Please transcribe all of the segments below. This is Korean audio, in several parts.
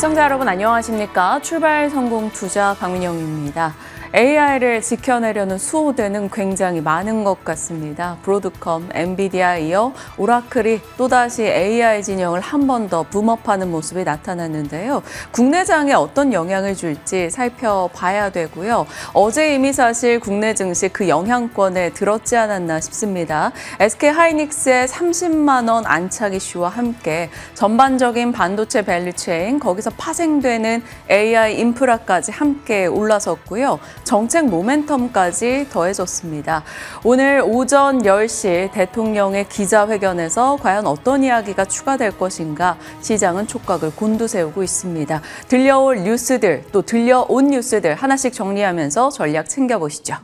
시청자 여러분 안녕하십니까? 출발 성공 투자 박민영입니다. AI를 지켜내려는 수호대는 굉장히 많은 것 같습니다. 브로드컴, 엔비디아에 이어 오라클이 또다시 AI 진영을 한 번 더 붐업하는 모습이 나타났는데요. 국내장에 어떤 영향을 줄지 살펴봐야 되고요. 어제 이미 사실 국내 증시 그 영향권에 들었지 않았나 싶습니다. SK하이닉스의 30만 원 안착 이슈와 함께 전반적인 반도체 밸류체인 거기서 파생되는 AI 인프라까지 함께 올라섰고요. 정책 모멘텀까지 더해졌습니다. 오늘 오전 10시 대통령의 기자회견에서 과연 어떤 이야기가 추가될 것인가 시장은 촉각을 곤두세우고 있습니다. 들려올 뉴스들 또 들려온 뉴스들 하나씩 정리하면서 전략 챙겨보시죠.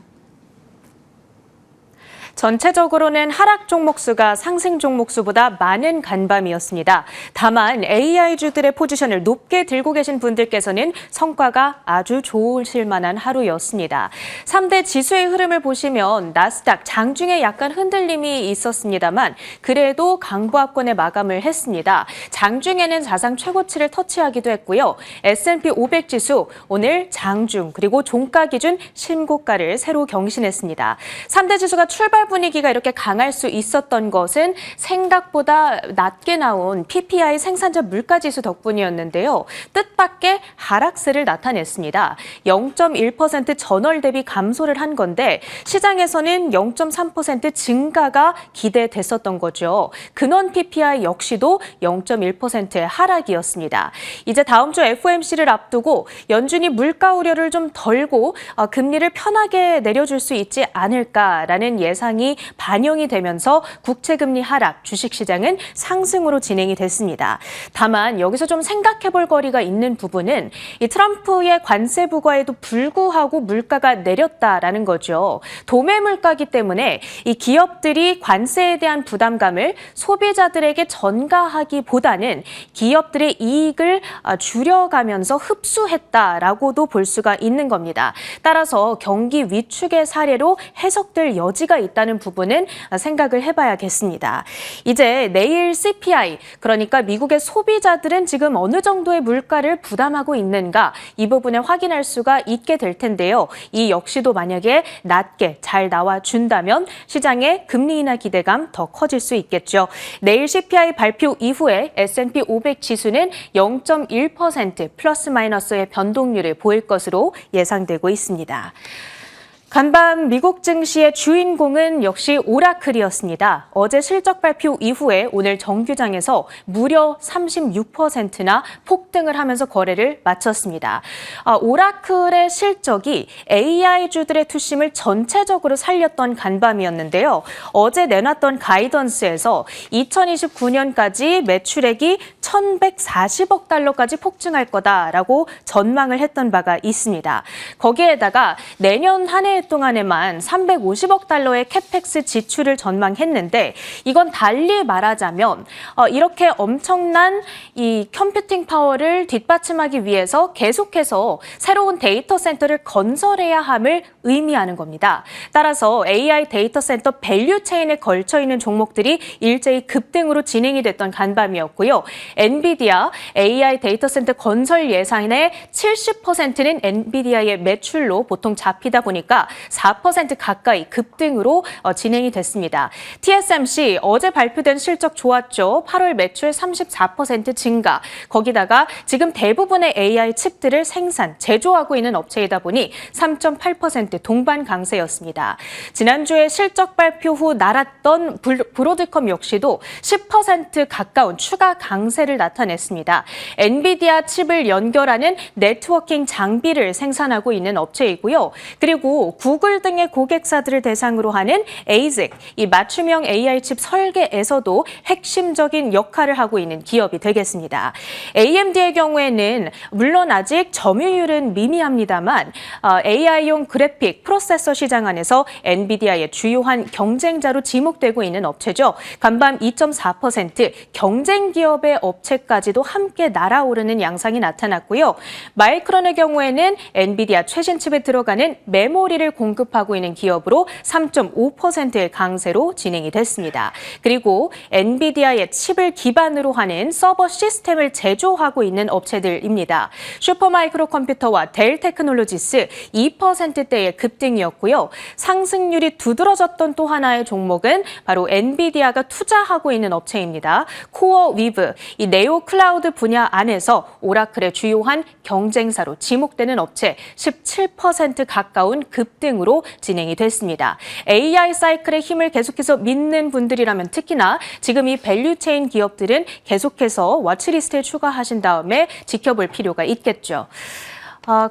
전체적으로는 하락 종목수가 상승 종목수보다 많은 간밤이었습니다. 다만 AI주들의 포지션을 높게 들고 계신 분들께서는 성과가 아주 좋으실 만한 하루였습니다. 3대 지수의 흐름을 보시면 나스닥 장중에 약간 흔들림이 있었습니다만 그래도 강보합권에 마감을 했습니다. 장중에는 사상 최고치를 터치하기도 했고요. S&P 500 지수 오늘 장중 그리고 종가 기준 신고가를 새로 경신했습니다. 3대 지수가 출발 분위기가 이렇게 강할 수 있었던 것은 생각보다 낮게 나온 PPI 생산자 물가지수 덕분이었는데요. 뜻밖의 하락세를 나타냈습니다. 0.1% 전월 대비 감소를 한 건데 시장에서는 0.3% 증가가 기대됐었던 거죠. 근원 PPI 역시도 0.1%의 하락이었습니다. 이제 다음 주 FOMC를 앞두고 연준이 물가 우려를 좀 덜고 금리를 편하게 내려줄 수 있지 않을까라는 예상이 반영이 되면서 국채금리 하락, 주식시장은 상승으로 진행이 됐습니다. 다만 여기서 좀 생각해볼 거리가 있는 부분은 이 트럼프의 관세 부과에도 불구하고 물가가 내렸다라는 거죠. 도매 물가이기 때문에 이 기업들이 관세에 대한 부담감을 소비자들에게 전가하기보다는 기업들의 이익을 줄여가면서 흡수했다라고도 볼 수가 있는 겁니다. 따라서 경기 위축의 사례로 해석될 여지가 있다는 부분은 생각을 해봐야겠습니다. 이제 내일 CPI, 그러니까 미국의 소비자들은 지금 어느 정도의 물가를 부담하고 있는가 이 부분을 확인할 수가 있게 될 텐데요. 이 역시도 만약에 낮게 잘 나와준다면 시장의 금리 인하 기대감 더 커질 수 있겠죠. 내일 CPI 발표 이후에 S&P 500 지수는 0.1% 플러스 마이너스의 변동률을 보일 것으로 예상되고 있습니다. 간밤 미국 증시의 주인공은 역시 오라클이었습니다. 어제 실적 발표 이후에 오늘 정규장에서 무려 36%나 폭등을 하면서 거래를 마쳤습니다. 오라클의 실적이 AI주들의 투심을 전체적으로 살렸던 간밤이었는데요. 어제 내놨던 가이던스에서 2029년까지 매출액이 1,140억 달러까지 폭증할 거다라고 전망을 했던 바가 있습니다. 거기에다가 내년 한 해 동안에만 350억 달러의 캐펙스 지출을 전망했는데 이건 달리 말하자면 이렇게 엄청난 이 컴퓨팅 파워를 뒷받침하기 위해서 계속해서 새로운 데이터 센터를 건설해야 함을 의미하는 겁니다. 따라서 AI 데이터 센터 밸류 체인에 걸쳐 있는 종목들이 일제히 급등으로 진행이 됐던 간밤이었고요. 엔비디아 AI 데이터 센터 건설 예산의 70%는 엔비디아의 매출로 보통 잡히다 보니까 4% 가까이 급등으로 진행이 됐습니다. TSMC 어제 발표된 실적 좋았죠. 8월 매출 34% 증가. 거기다가 지금 대부분의 AI 칩들을 제조하고 있는 업체이다 보니 3.8% 동반 강세였습니다. 지난주에 실적 발표 후 날았던 브로드컴 역시도 10% 가까운 추가 강세를 나타냈습니다. 엔비디아 칩을 연결하는 네트워킹 장비를 생산하고 있는 업체이고요. 그리고 구글 등의 고객사들을 대상으로 하는 ASIC, 이 맞춤형 AI 칩 설계에서도 핵심적인 역할을 하고 있는 기업이 되겠습니다. AMD의 경우에는 물론 아직 점유율은 미미합니다만 AI용 그래픽 프로세서 시장 안에서 엔비디아의 주요한 경쟁자로 지목되고 있는 업체죠. 간밤 2.4% 경쟁 기업의 업체까지도 함께 날아오르는 양상이 나타났고요. 마이크론의 경우에는 엔비디아 최신 칩에 들어가는 메모리를 PC를 공급하고 있는 기업으로 3.5%의 강세로 진행이 됐습니다. 그리고 엔비디아의 칩을 기반으로 하는 서버 시스템을 제조하고 있는 업체들입니다. 슈퍼마이크로 컴퓨터와 델 테크놀로지스 2%대의 급등이었고요. 상승률이 두드러졌던 또 하나의 종목은 바로 엔비디아가 투자하고 있는 업체입니다. 코어 위브, 이 네오 클라우드 분야 안에서 오라클의 주요한 경쟁사로 지목되는 업체 17% 가까운 급등으로 진행이 됐습니다. AI 사이클의 힘을 계속해서 믿는 분들이라면 특히나 지금 이 밸류체인 기업들은 계속해서 워치리스트에 추가하신 다음에 지켜볼 필요가 있겠죠.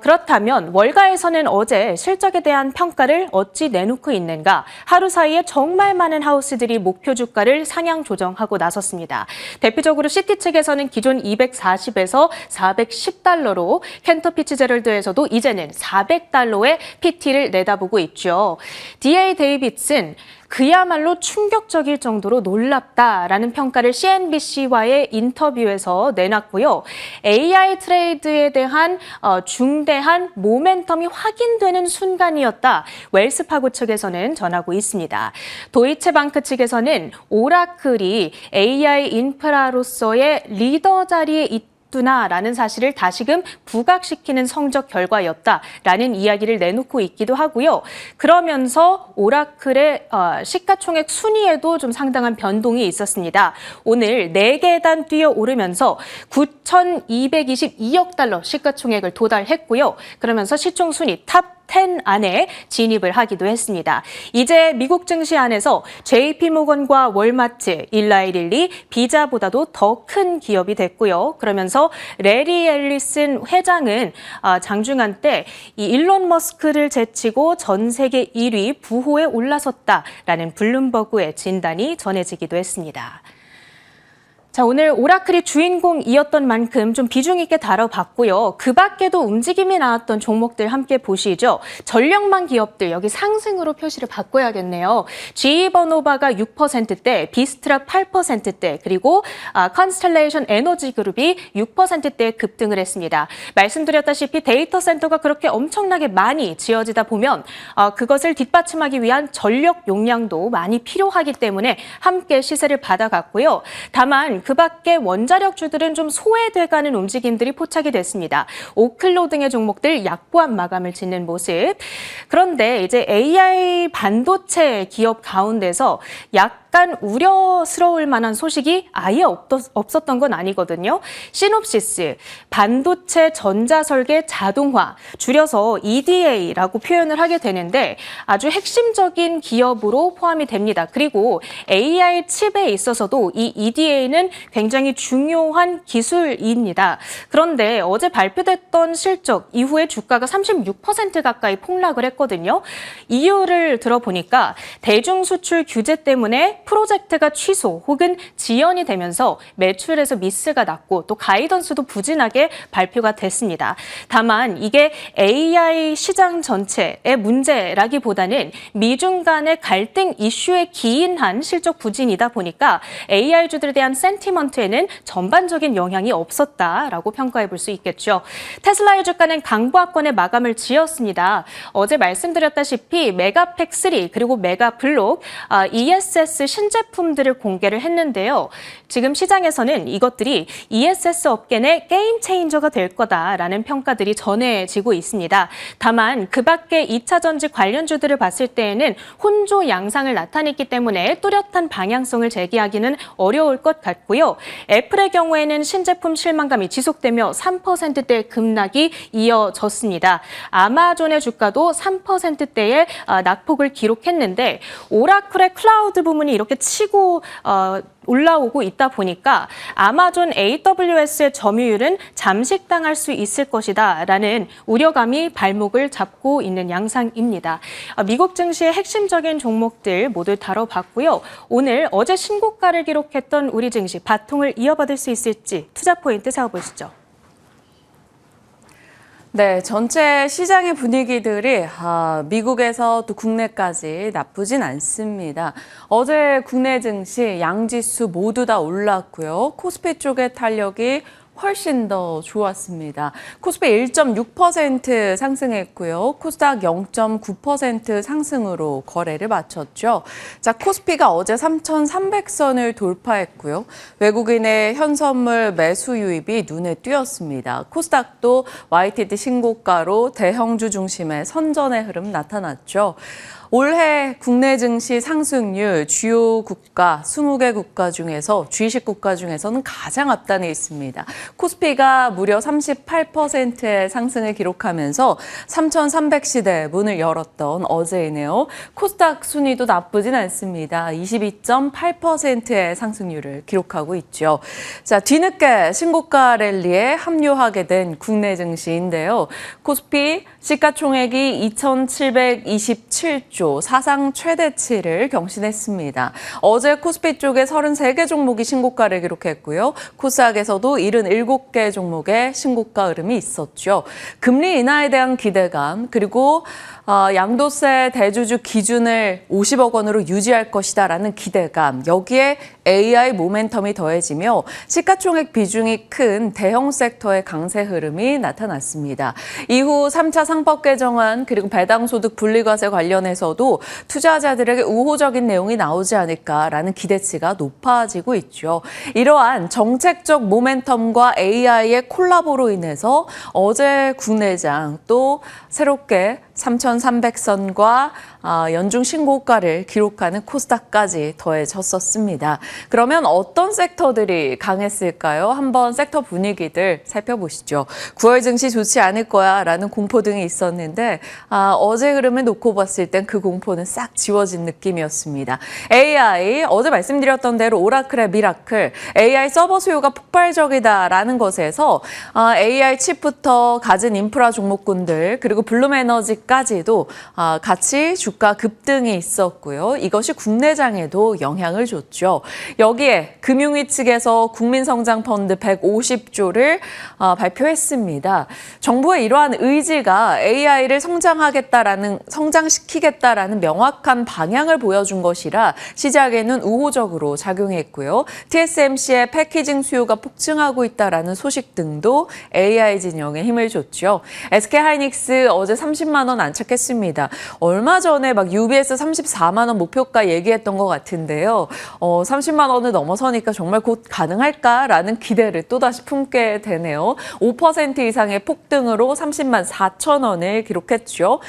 그렇다면 월가에서는 어제 실적에 대한 평가를 어찌 내놓고 있는가? 하루 사이에 정말 많은 하우스들이 목표 주가를 상향 조정하고 나섰습니다. 대표적으로 시티 측에서는 기존 240에서 410달러로 캔터 피츠제럴드에서도 이제는 400달러의 PT를 내다보고 있죠. DA 데이빗슨 그야말로 충격적일 정도로 놀랍다라는 평가를 CNBC와의 인터뷰에서 내놨고요. AI 트레이드에 대한 중대한 모멘텀이 확인되는 순간이었다. 웰스파고 측에서는 전하고 있습니다. 도이체방크 측에서는 오라클이 AI 인프라로서의 리더 자리에 있구나라는 사실을 다시금 부각시키는 성적 결과였다라는 이야기를 내놓고 있기도 하고요. 그러면서 오라클의 시가총액 순위에도 좀 상당한 변동이 있었습니다. 오늘 4계단 뛰어오르면서 9,222억 달러 시가총액을 도달했고요. 그러면서 시총 순위 탑 10 안에 진입을 하기도 했습니다. 이제 미국 증시 안에서 JP모건과 월마트, 일라이릴리, 비자보다도 더 큰 기업이 됐고요. 그러면서 레리 앨리슨 회장은 장중한 때 이 일론 머스크를 제치고 전 세계 1위 부호에 올라섰다라는 블룸버그의 진단이 전해지기도 했습니다. 자, 오늘 오라클이 주인공이었던 만큼 좀 비중 있게 다뤄봤고요. 그 밖에도 움직임이 나왔던 종목들 함께 보시죠. 전력망 기업들 여기 상승으로 표시를 바꿔야겠네요. GE 버노바가 6%대, 비스트라 8%대, 그리고 컨스텔레이션 에너지 그룹이 6%대 급등을 했습니다. 말씀드렸다시피 데이터 센터가 그렇게 엄청나게 많이 지어지다 보면 그것을 뒷받침하기 위한 전력 용량도 많이 필요하기 때문에 함께 시세를 받아갔고요. 다만 그 밖에 원자력주들은 좀 소외돼가는 움직임들이 포착이 됐습니다. 오클로 등의 종목들 약보합 마감을 짓는 모습. 그런데 이제 AI 반도체 기업 가운데서 약간 우려스러울 만한 소식이 아예 없었던 건 아니거든요. 시놉시스, 반도체 전자설계 자동화, 줄여서 EDA라고 표현을 하게 되는데 아주 핵심적인 기업으로 포함이 됩니다. 그리고 AI 칩에 있어서도 이 EDA는 굉장히 중요한 기술입니다. 그런데 어제 발표됐던 실적 이후에 주가가 36% 가까이 폭락을 했거든요. 이유를 들어보니까 대중수출 규제 때문에 프로젝트가 취소 혹은 지연이 되면서 매출에서 미스가 났고 또 가이던스도 부진하게 발표가 됐습니다. 다만 이게 AI 시장 전체의 문제라기보다는 미중 간의 갈등 이슈에 기인한 실적 부진이다 보니까 AI주들에 대한 센티먼트에는 전반적인 영향이 없었다라고 평가해 볼 수 있겠죠. 테슬라의 주가는 강보합권의 마감을 지었습니다. 어제 말씀드렸다시피 메가팩 3 그리고 메가블록 ESS 신제품들을 공개를 했는데요. 지금 시장에서는 이것들이 ESS 업계 내 게임 체인저가 될 거다라는 평가들이 전해지고 있습니다. 다만 그 밖에 2차 전지 관련주들을 봤을 때에는 혼조 양상을 나타냈기 때문에 뚜렷한 방향성을 제기하기는 어려울 것 같고요. 애플의 경우에는 신제품 실망감이 지속되며 3%대 급락이 이어졌습니다. 아마존의 주가도 3%대의 낙폭을 기록했는데 오라클의 클라우드 부문이 이렇게 치고 올라오고 있다 보니까 아마존 AWS의 점유율은 잠식당할 수 있을 것이다 라는 우려감이 발목을 잡고 있는 양상입니다. 미국 증시의 핵심적인 종목들 모두 다뤄봤고요. 오늘 어제 신고가를 기록했던 우리 증시 바통을 이어받을 수 있을지 투자 포인트 세워보시죠. 네, 전체 시장의 분위기들이 미국에서 또 국내까지 나쁘진 않습니다. 어제 국내 증시 양지수 모두 다 올랐고요. 코스피 쪽의 탄력이 훨씬 더 좋았습니다. 코스피 1.6% 상승했고요. 코스닥 0.9% 상승으로 거래를 마쳤죠. 자, 코스피가 어제 3,300선을 돌파했고요. 외국인의 현선물 매수 유입이 눈에 띄었습니다. 코스닥도 YTD 신고가로 대형주 중심의 선전의 흐름 나타났죠. 올해 국내 증시 상승률 주요 국가 20개 국가 중에서 G20 국가 중에서는 가장 앞단에 있습니다. 코스피가 무려 38%의 상승을 기록하면서 3,300시대 문을 열었던 어제이네요. 코스닥 순위도 나쁘진 않습니다. 22.8%의 상승률을 기록하고 있죠. 자, 뒤늦게 신고가 랠리에 합류하게 된 국내 증시인데요. 코스피 시가총액이 2,727조 사상 최대치를 경신했습니다. 어제 코스피 쪽에 33개 종목이 신고가를 기록했고요. 코스닥에서도 77개 종목의 신고가 흐름이 있었죠. 금리 인하에 대한 기대감 그리고 양도세 대주주 기준을 50억 원으로 유지할 것이다라는 기대감, 여기에 AI 모멘텀이 더해지며 시가총액 비중이 큰 대형 섹터의 강세 흐름이 나타났습니다. 이후 3차 상법 개정안 그리고 배당소득 분리과세 관련해서도 투자자들에게 우호적인 내용이 나오지 않을까라는 기대치가 높아지고 있죠. 이러한 정책적 모멘텀과 AI의 콜라보로 인해서 어제 국내장 또 새롭게 3,300선과 연중 신고가를 기록하는 코스닥까지 더해졌었습니다. 그러면 어떤 섹터들이 강했을까요? 한번 섹터 분위기들 살펴보시죠. 9월 증시 좋지 않을 거야 라는 공포 등이 있었는데 어제 흐름을 놓고 봤을 땐 그 공포는 싹 지워진 느낌이었습니다. AI, 어제 말씀드렸던 대로 오라클의 미라클, AI 서버 수요가 폭발적이다라는 것에서 AI 칩부터 가진 인프라 종목군들 그리고 블룸에너지까지도 같이 주가 급등이 있었고요. 이것이 국내장에도 영향을 줬죠. 여기에 금융위 측에서 국민성장펀드 150조를 발표했습니다. 정부의 이러한 의지가 AI를 성장시키겠다라는 명확한 방향을 보여준 것이라 시장에는 우호적으로 작용했고요. TSMC의 패키징 수요가 폭증하고 있다라는 소식 등도 AI 진영에 힘을 줬죠. SK하이닉스 어제 30만 원 안착했습니다. 얼마 전에 막 UBS 34만 원 목표가 얘기했던 것 같은데요. 30만 원을 넘어서니까 정말 곧 가능할까라는 기대를 또다시 품게 되네요. 5% 이상의 폭등으로 30만 4천 원을 기록했죠.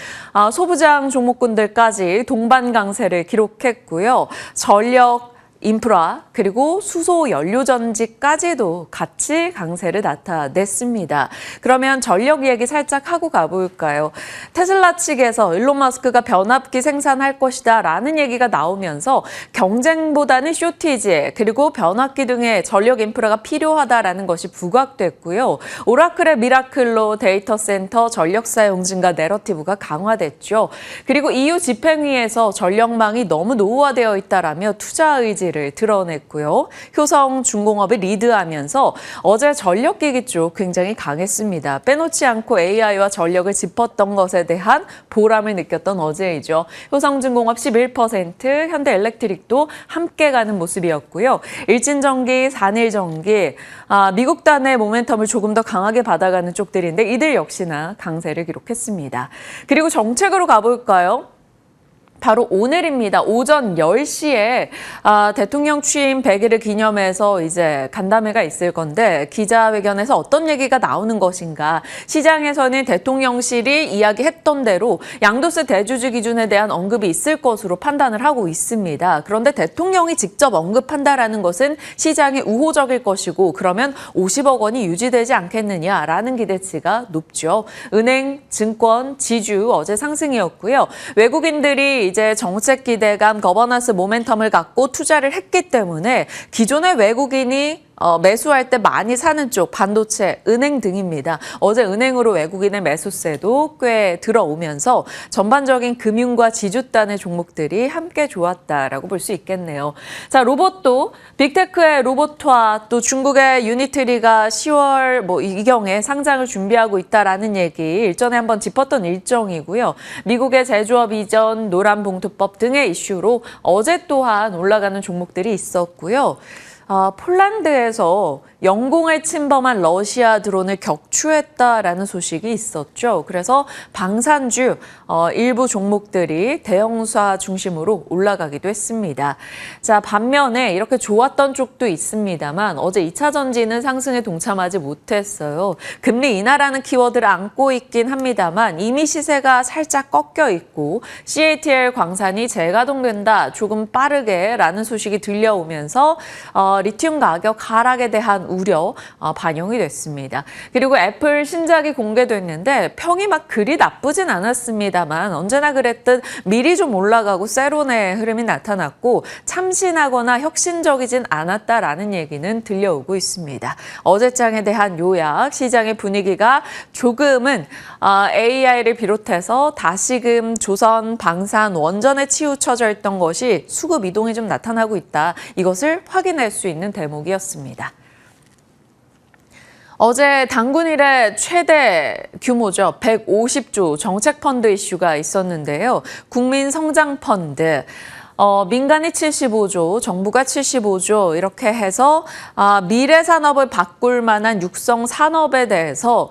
소부장 종목군들까지 동반 강세를 기록했고요. 전력, 인프라 그리고 수소 연료전지까지도 같이 강세를 나타냈습니다. 그러면 전력 얘기 살짝 하고 가볼까요? 테슬라 측에서 일론 머스크가 변압기 생산할 것이다 라는 얘기가 나오면서 경쟁보다는 쇼티지 그리고 변압기 등의 전력 인프라가 필요하다라는 것이 부각됐고요. 오라클의 미라클로 데이터 센터 전력 사용 증가 내러티브가 강화됐죠. 그리고 EU 집행위에서 전력망이 너무 노후화되어 있다라며 투자 의지 를 드러냈고요. 효성중공업이 리드하면서 어제 전력기기 쪽 굉장히 강했습니다. 빼놓지 않고 AI와 전력을 짚었던 것에 대한 보람을 느꼈던 어제이죠. 효성중공업 11%, 현대엘렉트릭도 함께 가는 모습이었고요. 일진전기, 산일전기, 미국단의 모멘텀을 조금 더 강하게 받아가는 쪽들인데 이들 역시나 강세를 기록했습니다. 그리고 정책으로 가볼까요? 바로 오늘입니다. 오전 10시에 대통령 취임 100일을 기념해서 이제 간담회가 있을 건데 기자회견에서 어떤 얘기가 나오는 것인가. 시장에서는 대통령실이 이야기했던 대로 양도세 대주주 기준에 대한 언급이 있을 것으로 판단을 하고 있습니다. 그런데 대통령이 직접 언급한다라는 것은 시장에 우호적일 것이고 그러면 50억 원이 유지되지 않겠느냐라는 기대치가 높죠. 은행, 증권, 지주 어제 상승이었고요. 외국인들이 이제 정책 기대감, 거버넌스 모멘텀을 갖고 투자를 했기 때문에 기존의 외국인이 매수할 때 많이 사는 쪽 반도체, 은행 등입니다. 어제 은행으로 외국인의 매수세도 꽤 들어오면서 전반적인 금융과 지주단의 종목들이 함께 좋았다라고 볼 수 있겠네요. 자, 로봇도 빅테크의 로봇화 또 중국의 유니트리가 10월 이경에 상장을 준비하고 있다라는 얘기 일전에 한번 짚었던 일정이고요. 미국의 제조업 이전, 노란봉투법 등의 이슈로 어제 또한 올라가는 종목들이 있었고요. 폴란드에서 영공을 침범한 러시아 드론을 격추했다라는 소식이 있었죠. 그래서 방산주 일부 종목들이 대형사 중심으로 올라가기도 했습니다. 자, 반면에 이렇게 좋았던 쪽도 있습니다만 어제 2차 전지는 상승에 동참하지 못했어요. 금리 인하라는 키워드를 안고 있긴 합니다만 이미 시세가 살짝 꺾여 있고 CATL 광산이 재가동된다 조금 빠르게라는 소식이 들려오면서 리튬 가격 하락에 대한 우려 반영이 됐습니다. 그리고 애플 신작이 공개됐는데 평이 막 그리 나쁘진 않았습니다만 언제나 그랬듯 미리 좀 올라가고 세론의 흐름이 나타났고 참신하거나 혁신적이진 않았다라는 얘기는 들려오고 있습니다. 어제장에 대한 요약, 시장의 분위기가 조금은 AI를 비롯해서 다시금 조선, 방산, 원전에 치우쳐져 있던 것이 수급 이동이 좀 나타나고 있다. 이것을 확인할 수 있는 대목이었습니다. 어제 당군 이래 최대 규모죠. 150조 정책펀드 이슈가 있었는데요. 국민성장펀드. 민간이 75조, 정부가 75조 이렇게 해서 미래 산업을 바꿀 만한 육성 산업에 대해서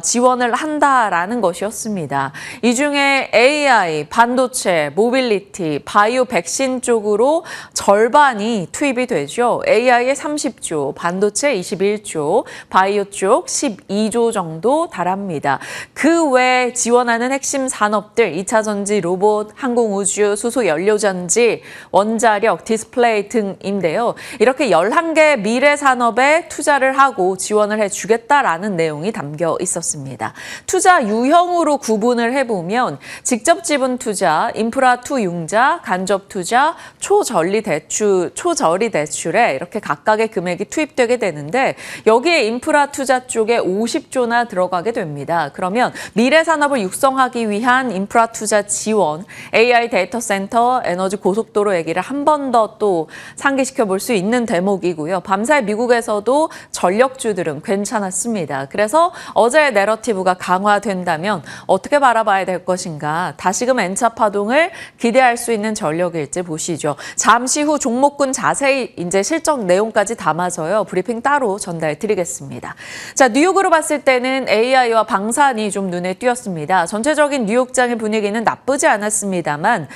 지원을 한다라는 것이었습니다. 이 중에 AI, 반도체, 모빌리티, 바이오 백신 쪽으로 절반이 투입이 되죠. AI에 30조, 반도체 21조, 바이오 쪽 12조 정도 달합니다. 그 외에 지원하는 핵심 산업들, 2차 전지, 로봇, 항공우주, 수소 연료전지, 원자력, 디스플레이 등인데요. 이렇게 11개 미래 산업에 투자를 하고 지원을 해주겠다라는 내용이 담겨 있었습니다. 투자 유형으로 구분을 해보면 직접 지분 투자, 인프라 투 융자, 간접 투자, 초저리 대출에 이렇게 각각의 금액이 투입되게 되는데 여기에 인프라 투자 쪽에 50조나 들어가게 됩니다. 그러면 미래 산업을 육성하기 위한 인프라 투자 지원, AI 데이터 센터, 에너지 고속도로 얘기를 한 번 더 또 상기시켜 볼 수 있는 대목이고요. 밤사이 미국에서도 전력주들은 괜찮았습니다. 그래서 어제의 내러티브가 강화된다면 어떻게 바라봐야 될 것인가. 다시금 N차 파동을 기대할 수 있는 전력일지 보시죠. 잠시 후 종목군 자세히 이제 실적 내용까지 담아서요. 브리핑 따로 전달 드리겠습니다. 자, 뉴욕으로 봤을 때는 AI와 방산이 좀 눈에 띄었습니다. 전체적인 뉴욕장의 분위기는 나쁘지 않았습니다만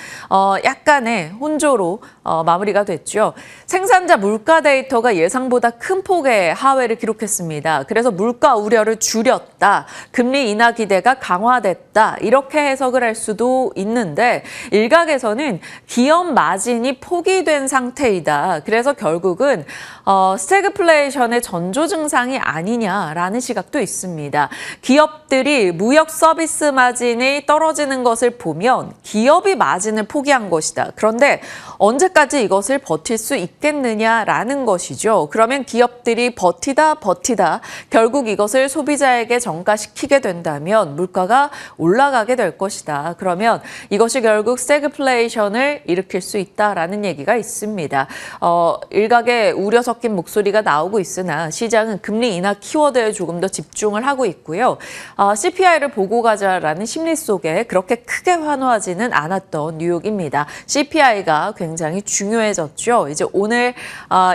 약간의 혼조로 마무리가 됐죠. 생산자 물가 데이터가 예상보다 큰 폭의 하회를 기록했습니다. 그래서 물가 우려를 줄였다. 금리 인하 기대가 강화됐다. 이렇게 해석을 할 수도 있는데 일각에서는 기업 마진이 포기된 상태이다. 그래서 결국은 스태그플레이션의 전조 증상이 아니냐라는 시각도 있습니다. 기업들이 무역 서비스 마진이 떨어지는 것을 보면 기업이 마진을 포기한 것이다. 그런데 언제까지 이것을 버틸 수 있겠느냐라는 것이죠. 그러면 기업들이 버티다 결국 이것을 소비자에게 전가시키게 된다면 물가가 올라가게 될 것이다. 그러면 이것이 결국 스태그플레이션을 일으킬 수 있다라는 얘기가 있습니다. 일각의 우려 섞인 목소리가 나오고 있으나 시장은 금리 인하 키워드에 조금 더 집중을 하고 있고요. CPI를 보고 가자라는 심리 속에 그렇게 크게 환호하지는 않았던 뉴욕입니다. CPI가 굉장히 중요해졌죠. 이제 오늘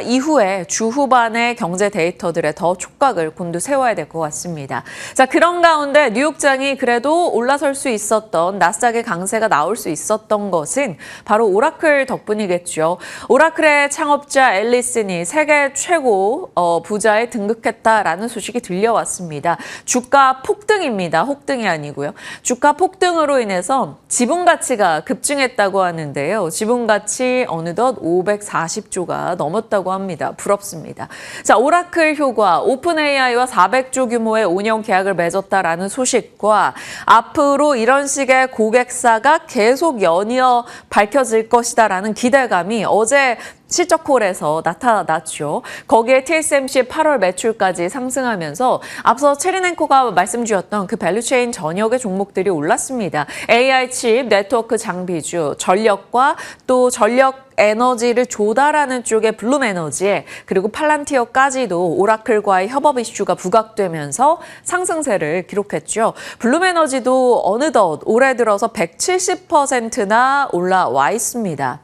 이후에 주 후반의 경제 데이터들에 더 촉각을 곤두세워야 될 것 같습니다. 자, 그런 가운데 뉴욕장이 그래도 올라설 수 있었던 나스닥의 강세가 나올 수 있었던 것은 바로 오라클 덕분이겠죠. 오라클의 창업자 앨리슨이 세계 최고 부자에 등극했다라는 소식이 들려왔습니다. 주가 폭등입니다. 혹등이 아니고요. 주가 폭등으로 인해서 지분 가치가 급증했다고 하는데요. 지분 가치 어느덧 540조가 넘었다고 합니다. 부럽습니다. 자, 오라클 효과, 오픈 AI와 400조 규모의 5년 계약을 맺었다라는 소식과 앞으로 이런 식의 고객사가 계속 연이어 밝혀질 것이다라는 기대감이 어제 실적콜에서 나타났죠. 거기에 TSMC의 8월 매출까지 상승하면서 앞서 체린앤코가 말씀 주셨던 그 밸류체인 전역의 종목들이 올랐습니다. AI 칩, 네트워크 장비주, 전력과 또 전력 에너지를 조달하는 쪽의 블룸에너지에 그리고 팔란티어까지도 오라클과의 협업 이슈가 부각되면서 상승세를 기록했죠. 블룸에너지도 어느덧 올해 들어서 170%나 올라와 있습니다.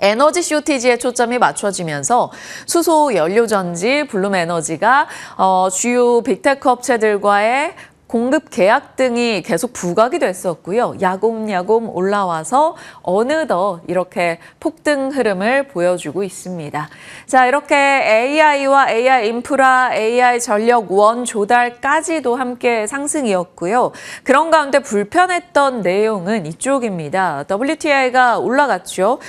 에너지 쇼티지에 초점이 맞춰지면서 수소 연료전지, 블룸에너지가 주요 빅테크 업체들과의 공급 계약 등이 계속 부각이 됐었고요. 야곱야곱 올라와서 어느덧 이렇게 폭등 흐름을 보여주고 있습니다. 자, 이렇게 AI와 AI 인프라, AI 전력 원 조달까지도 함께 상승이었고요. 그런 가운데 불편했던 내용은 이쪽입니다. WTI가 올라갔죠.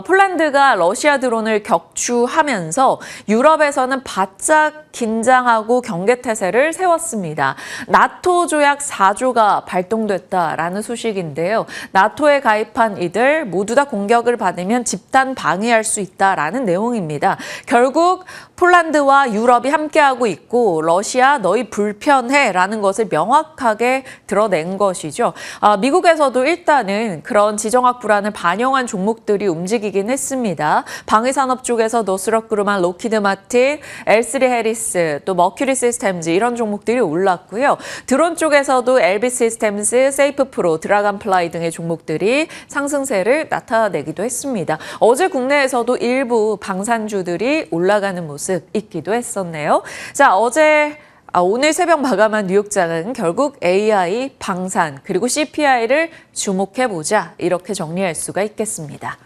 폴란드가 러시아 드론을 격추하면서 유럽에서는 바짝 긴장하고 경계태세를 세웠습니다. 나토 조약 4조가 발동됐다라는 소식인데요. 나토에 가입한 이들 모두 다 공격을 받으면 집단 방위할 수 있다라는 내용입니다. 결국 폴란드와 유럽이 함께하고 있고 러시아 너희 불편해라는 것을 명확하게 드러낸 것이죠. 미국에서도 일단은 그런 지정학 불안을 반영한 종목들이 움직이긴 했습니다. 방위산업 쪽에서 노스럽 그루만, 로키드 마틴, L3 해리스, 또 머큐리 시스템즈 이런 종목들이 올랐고요. 드론 쪽에서도 LB 시스템즈, 세이프 프로, 드라곤 플라이 등의 종목들이 상승세를 나타내기도 했습니다. 어제 국내에서도 일부 방산주들이 올라가는 모습 있기도 했었네요. 자, 오늘 새벽 마감한 뉴욕장은 결국 AI, 방산, 그리고 CPI를 주목해보자 이렇게 정리할 수가 있겠습니다.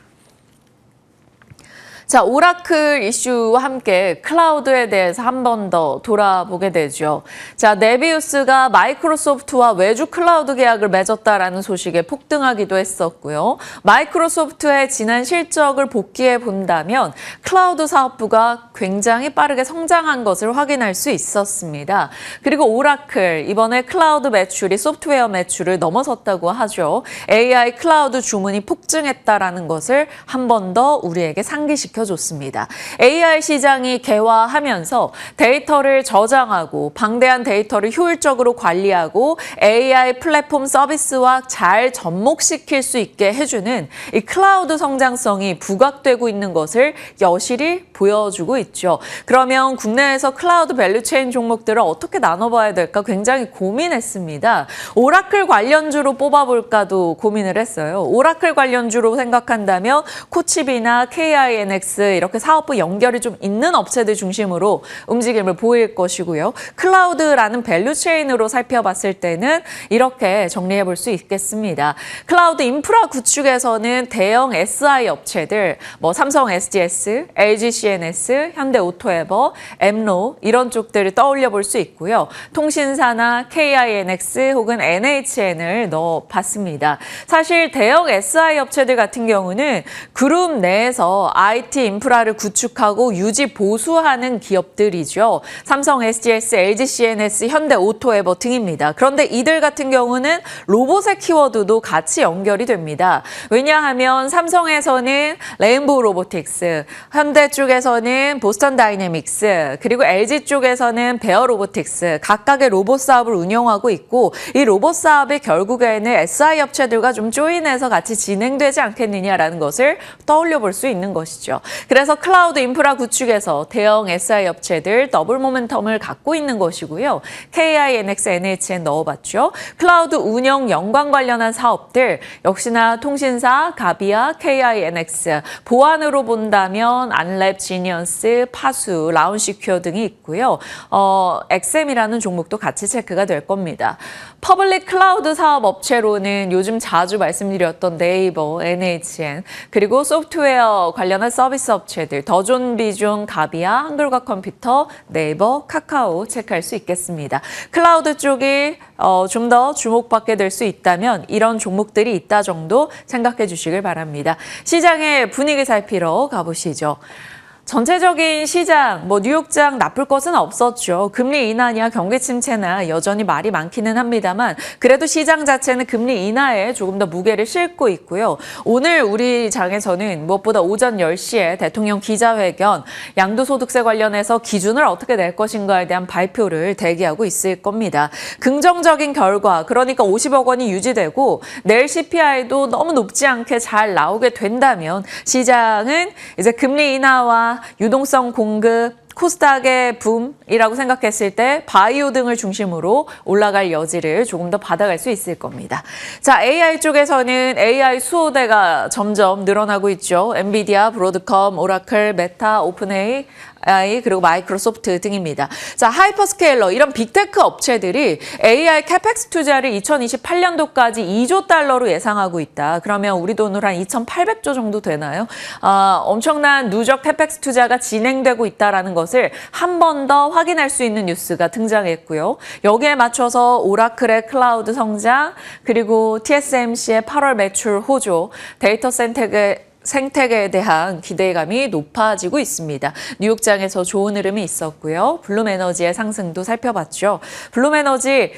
자, 오라클 이슈와 함께 클라우드에 대해서 한 번 더 돌아보게 되죠. 자, 네비우스가 마이크로소프트와 외주 클라우드 계약을 맺었다라는 소식에 폭등하기도 했었고요. 마이크로소프트의 지난 실적을 복기해 본다면 클라우드 사업부가 굉장히 빠르게 성장한 것을 확인할 수 있었습니다. 그리고 오라클, 이번에 클라우드 매출이 소프트웨어 매출을 넘어섰다고 하죠. AI 클라우드 주문이 폭증했다라는 것을 한 번 더 우리에게 상기시켰습니다. 줬습니다. AI 시장이 개화하면서 데이터를 저장하고 방대한 데이터를 효율적으로 관리하고 AI 플랫폼 서비스와 잘 접목시킬 수 있게 해주는 이 클라우드 성장성이 부각되고 있는 것을 여실히 보여주고 있죠. 그러면 국내에서 클라우드 밸류체인 종목들을 어떻게 나눠봐야 될까 굉장히 고민했습니다. 오라클 관련주로 뽑아볼까도 고민을 했어요. 오라클 관련주로 생각한다면 코치비나 KINX 이렇게 사업부 연결이 좀 있는 업체들 중심으로 움직임을 보일 것이고요. 클라우드라는 밸류체인으로 살펴봤을 때는 이렇게 정리해 볼 수 있겠습니다. 클라우드 인프라 구축에서는 대형 SI 업체들, 삼성 SDS, LG CNS, 현대 오토에버, 엠로 이런 쪽들을 떠올려 볼 수 있고요. 통신사나 KINX 혹은 NHN을 넣어봤습니다. 사실 대형 SI 업체들 같은 경우는 그룹 내에서 IT 인프라를 구축하고 유지 보수하는 기업들이죠. 삼성 SDS, LG CNS, 현대 오토에버 등입니다. 그런데 이들 같은 경우는 로봇의 키워드도 같이 연결이 됩니다. 왜냐하면 삼성에서는 레인보우 로보틱스, 현대 쪽에서는 보스턴 다이내믹스, 그리고 LG 쪽에서는 베어 로보틱스 각각의 로봇 사업을 운영하고 있고 이 로봇 사업이 결국에는 SI 업체들과 좀 조인해서 같이 진행되지 않겠느냐라는 것을 떠올려 볼 수 있는 것이죠. 그래서 클라우드 인프라 구축에서 대형 SI 업체들 더블 모멘텀을 갖고 있는 것이고요. KINX, NHN 넣어봤죠. 클라우드 운영 연관 관련한 사업들 역시나 통신사, 가비아, KINX, 보안으로 본다면 안랩, 지니언스, 파수, 라운시큐어 등이 있고요. XM이라는 종목도 같이 체크가 될 겁니다. 퍼블릭 클라우드 사업 업체로는 요즘 자주 말씀드렸던 네이버, NHN, 그리고 소프트웨어 관련한 서비스 업체들, 더존, 비존, 가비아, 한글과 컴퓨터, 네이버, 카카오 체크할 수 있겠습니다. 클라우드 쪽이 좀 더 주목받게 될 수 있다면 이런 종목들이 있다 정도 생각해 주시길 바랍니다. 시장의 분위기 살피러 가보시죠. 전체적인 시장, 뉴욕장 나쁠 것은 없었죠. 금리 인하냐 경기 침체나 여전히 말이 많기는 합니다만 그래도 시장 자체는 금리 인하에 조금 더 무게를 싣고 있고요. 오늘 우리 장에서는 무엇보다 오전 10시에 대통령 기자회견, 양도소득세 관련해서 기준을 어떻게 낼 것인가에 대한 발표를 대기하고 있을 겁니다. 긍정적인 결과, 그러니까 50억 원이 유지되고 내일 CPI도 너무 높지 않게 잘 나오게 된다면 시장은 이제 금리 인하와 유동성 공급, 코스닥의 붐이라고 생각했을 때 바이오 등을 중심으로 올라갈 여지를 조금 더 받아갈 수 있을 겁니다. 자, AI 쪽에서는 AI 수호대가 점점 늘어나고 있죠. 엔비디아, 브로드컴, 오라클, 메타, 오픈AI, 그리고 마이크로소프트 등입니다. 자, 하이퍼스케일러 이런 빅테크 업체들이 AI 캐펙스 투자를 2028년도까지 2조 달러로 예상하고 있다. 그러면 우리 돈으로 한 2,800조 정도 되나요? 엄청난 누적 캐펙스 투자가 진행되고 있다는 것을 한 번 더 확인할 수 있는 뉴스가 등장했고요. 여기에 맞춰서 오라클의 클라우드 성장, 그리고 TSMC의 8월 매출 호조, 데이터 생태계에 대한 기대감이 높아지고 있습니다. 뉴욕장에서 좋은 흐름이 있었고요. 블룸에너지의 상승도 살펴봤죠. 블룸에너지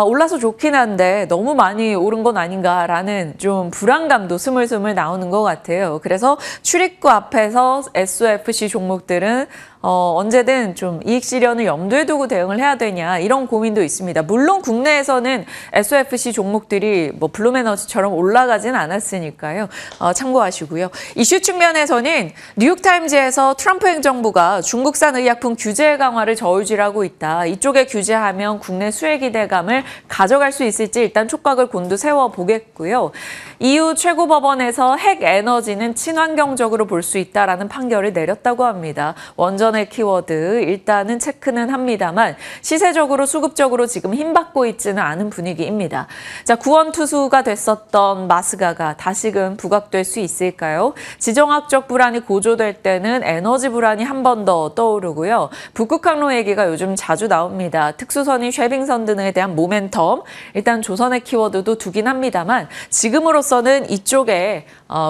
올라서 좋긴 한데 너무 많이 오른 건 아닌가라는 좀 불안감도 스물스물 나오는 것 같아요. 그래서 출입구 앞에서 SOFC 종목들은 언제든 좀 이익 실현을 염두에 두고 대응을 해야 되냐 이런 고민도 있습니다. 물론 국내에서는 SOFC 종목들이 뭐 블룸에너지처럼 올라가진 않았으니까요. 참고하시고요. 이슈 측면에서는 뉴욕타임즈에서 트럼프 행정부가 중국산 의약품 규제 강화를 저울질하고 있다. 이쪽에 규제하면 국내 수혜 기대감을 가져갈 수 있을지 일단 촉각을 곤두 세워보겠고요. EU 최고법원에서 핵 에너지는 친환경적으로 볼 수 있다라는 판결을 내렸다고 합니다. 원전의 키워드 일단은 체크는 합니다만 시세적으로 수급적으로 지금 힘받고 있지는 않은 분위기입니다. 자, 구원투수가 됐었던 마스가가 다시금 부각될 수 있을까요? 지정학적 불안이 고조될 때는 에너지 불안이 한 번 더 떠오르고요. 북극 항로 얘기가 요즘 자주 나옵니다. 특수선인 쉐빙선 등에 대한 모멘텀, 일단 조선의 키워드도 두긴 합니다만 지금으로서는 이쪽에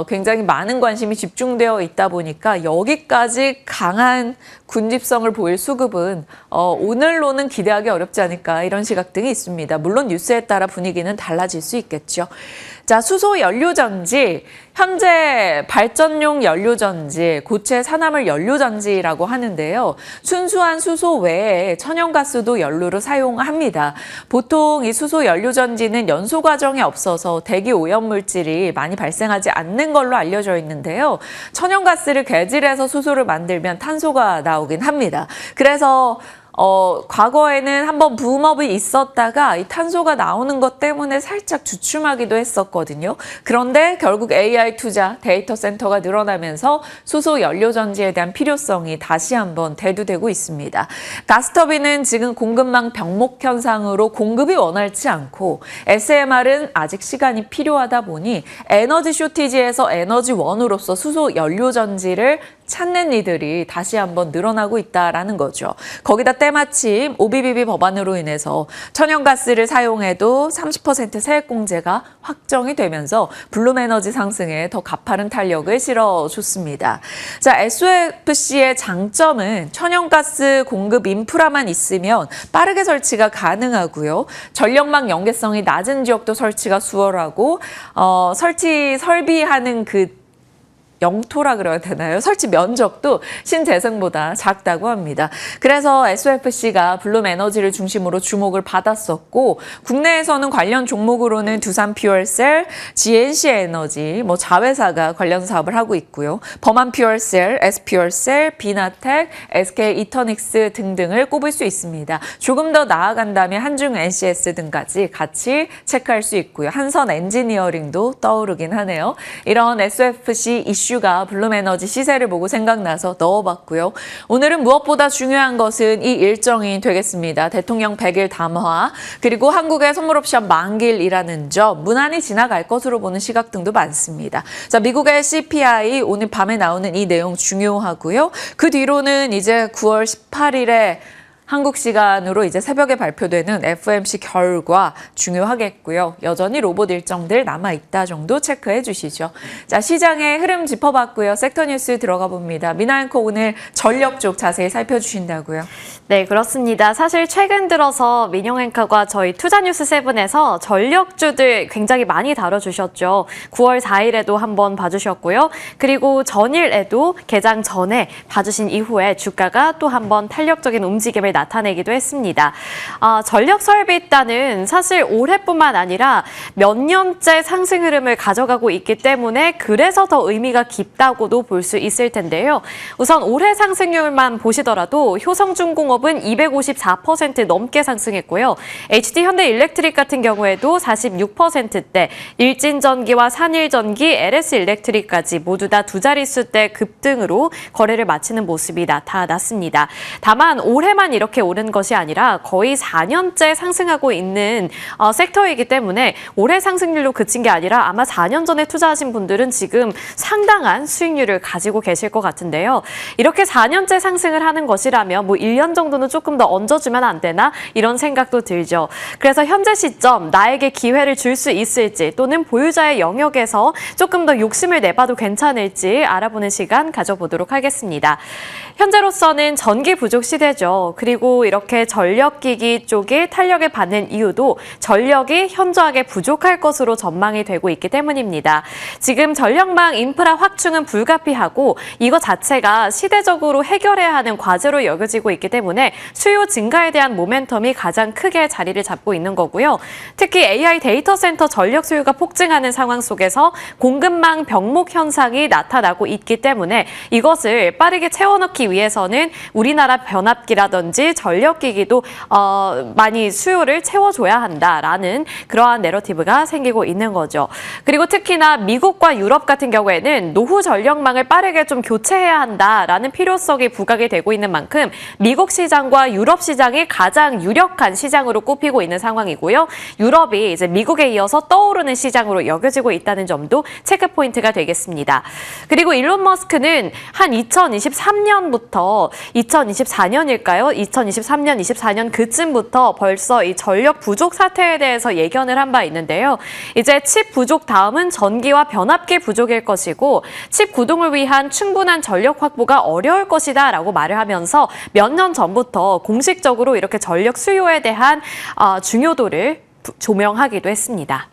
굉장히 많은 관심이 집중되어 있다 보니까 여기까지 강한 군집성을 보일 수급은 오늘로는 기대하기 어렵지 않을까 이런 시각 등이 있습니다. 물론 뉴스에 따라 분위기는 달라질 수 있겠죠. 자, 수소 연료전지, 현재 발전용 연료전지, 고체 산화물 연료전지라고 하는데요. 순수한 수소 외에 천연가스도 연료로 사용합니다. 보통 이 수소 연료전지는 연소 과정이 없어서 대기 오염물질이 많이 발생하지 않는 걸로 알려져 있는데요. 천연가스를 개질해서 수소를 만들면 탄소가 나오긴 합니다. 그래서 과거에는 한번 붐업이 있었다가 이 탄소가 나오는 것 때문에 살짝 주춤하기도 했었거든요. 그런데 결국 AI 투자, 데이터 센터가 늘어나면서 수소 연료전지에 대한 필요성이 다시 한번 대두되고 있습니다. 가스터빈은 지금 공급망 병목 현상으로 공급이 원활치 않고 SMR은 아직 시간이 필요하다 보니 에너지 쇼티지에서 에너지원으로서 수소 연료전지를 찾는 이들이 다시 한번 늘어나고 있다라는 거죠. 거기다 때마침 OBBB 법안으로 인해서 천연가스를 사용해도 30% 세액공제가 확정이 되면서 블룸에너지 상승에 더 가파른 탄력을 실어줬습니다. 자, SOFC의 장점은 천연가스 공급 인프라만 있으면 빠르게 설치가 가능하고요. 전력망 연계성이 낮은 지역도 설치가 수월하고 설비하는 그 영토라 그래야 되나요? 설치 면적도 신재생보다 작다고 합니다. 그래서 SOFC가 블룸에너지를 중심으로 주목을 받았었고 국내에서는 관련 종목으로는 두산 퓨얼셀, GNC 에너지, 자회사가 관련 사업을 하고 있고요. 범한 퓨얼셀, S퓨얼셀, 비나텍, SK 이터닉스 등등을 꼽을 수 있습니다. 조금 더 나아간다면 한중 NCS 등까지 같이 체크할 수 있고요. 한선 엔지니어링도 떠오르긴 하네요. 이런 SOFC 이슈 가 블룸에너지 시세를 보고 생각나서 넣어봤고요. 오늘은 무엇보다 중요한 것은 이 일정이 되겠습니다. 대통령 100일 담화, 그리고 한국의 선물옵션 만기일이라는 점 무난히 지나갈 것으로 보는 시각 등도 많습니다. 자, 미국의 CPI 오늘 밤에 나오는 이 내용 중요하고요. 그 뒤로는 이제 9월 18일에 한국 시간으로 이제 새벽에 발표되는 FOMC 결과 중요하겠고요. 여전히 로봇 일정들 남아있다 정도 체크해 주시죠. 자, 시장의 흐름 짚어봤고요. 섹터 뉴스 들어가 봅니다. 미나 앵커 오늘 전력 쪽 자세히 살펴주신다고요? 네, 그렇습니다. 사실 최근 들어서 민용 앵커가 저희 투자뉴스 7에서 전력주들 굉장히 많이 다뤄주셨죠. 9월 4일에도 한번 봐주셨고요. 그리고 전일에도 개장 전에 봐주신 이후에 주가가 또 한번 탄력적인 움직임을 나타내기도 했습니다. 전력 설비단은 사실 올해뿐만 아니라 몇 년째 상승 흐름을 가져가고 있기 때문에 그래서 더 의미가 깊다고도 볼 수 있을 텐데요. 우선 올해 상승률만 보시더라도 효성중공업은 254% 넘게 상승했고요. HD현대일렉트릭 같은 경우에도 46%대, 일진전기와 산일전기, LS일렉트릭까지 모두 다 두 자릿수대 급등으로 거래를 마치는 모습이 나타났습니다. 다만 올해만 이렇게 오른 것이 아니라 거의 4년째 상승하고 있는 섹터이기 때문에 올해 상승률로 그친 게 아니라 아마 4년 전에 투자하신 분들은 지금 상당한 수익률을 가지고 계실 것 같은데요. 이렇게 4년째 상승을 하는 것이라면 뭐 1년 정도는 조금 더 얹어주면 안 되나? 이런 생각도 들죠. 그래서 현재 시점 나에게 기회를 줄 수 있을지 또는 보유자의 영역에서 조금 더 욕심을 내봐도 괜찮을지 알아보는 시간 가져보도록 하겠습니다. 현재로서는 전기 부족 시대죠. 그리고 이렇게 전력기기 쪽에 탄력을 받는 이유도 전력이 현저하게 부족할 것으로 전망이 되고 있기 때문입니다. 지금 전력망 인프라 확충은 불가피하고 이거 자체가 시대적으로 해결해야 하는 과제로 여겨지고 있기 때문에 수요 증가에 대한 모멘텀이 가장 크게 자리를 잡고 있는 거고요. 특히 AI 데이터 센터 전력 수요가 폭증하는 상황 속에서 공급망 병목 현상이 나타나고 있기 때문에 이것을 빠르게 채워넣기 위해서는 우리나라 변압기라든지 전력기기도 많이 수요를 채워줘야 한다라는 그러한 내러티브가 생기고 있는 거죠. 그리고 특히나 미국과 유럽 같은 경우에는 노후 전력망을 빠르게 좀 교체해야 한다라는 필요성이 부각이 되고 있는 만큼 미국 시장과 유럽 시장이 가장 유력한 시장으로 꼽히고 있는 상황이고요. 유럽이 이제 미국에 이어서 떠오르는 시장으로 여겨지고 있다는 점도 체크 포인트가 되겠습니다. 그리고 일론 머스크는 한 2023년부터 2024년일까요? 2023년, 24년 그쯤부터 벌써 이 전력 부족 사태에 대해서 예견을 한 바 있는데요. 이제 칩 부족 다음은 전기와 변압기 부족일 것이고 칩 구동을 위한 충분한 전력 확보가 어려울 것이다 라고 말을 하면서 몇 년 전부터 공식적으로 이렇게 전력 수요에 대한 중요도를 조명하기도 했습니다.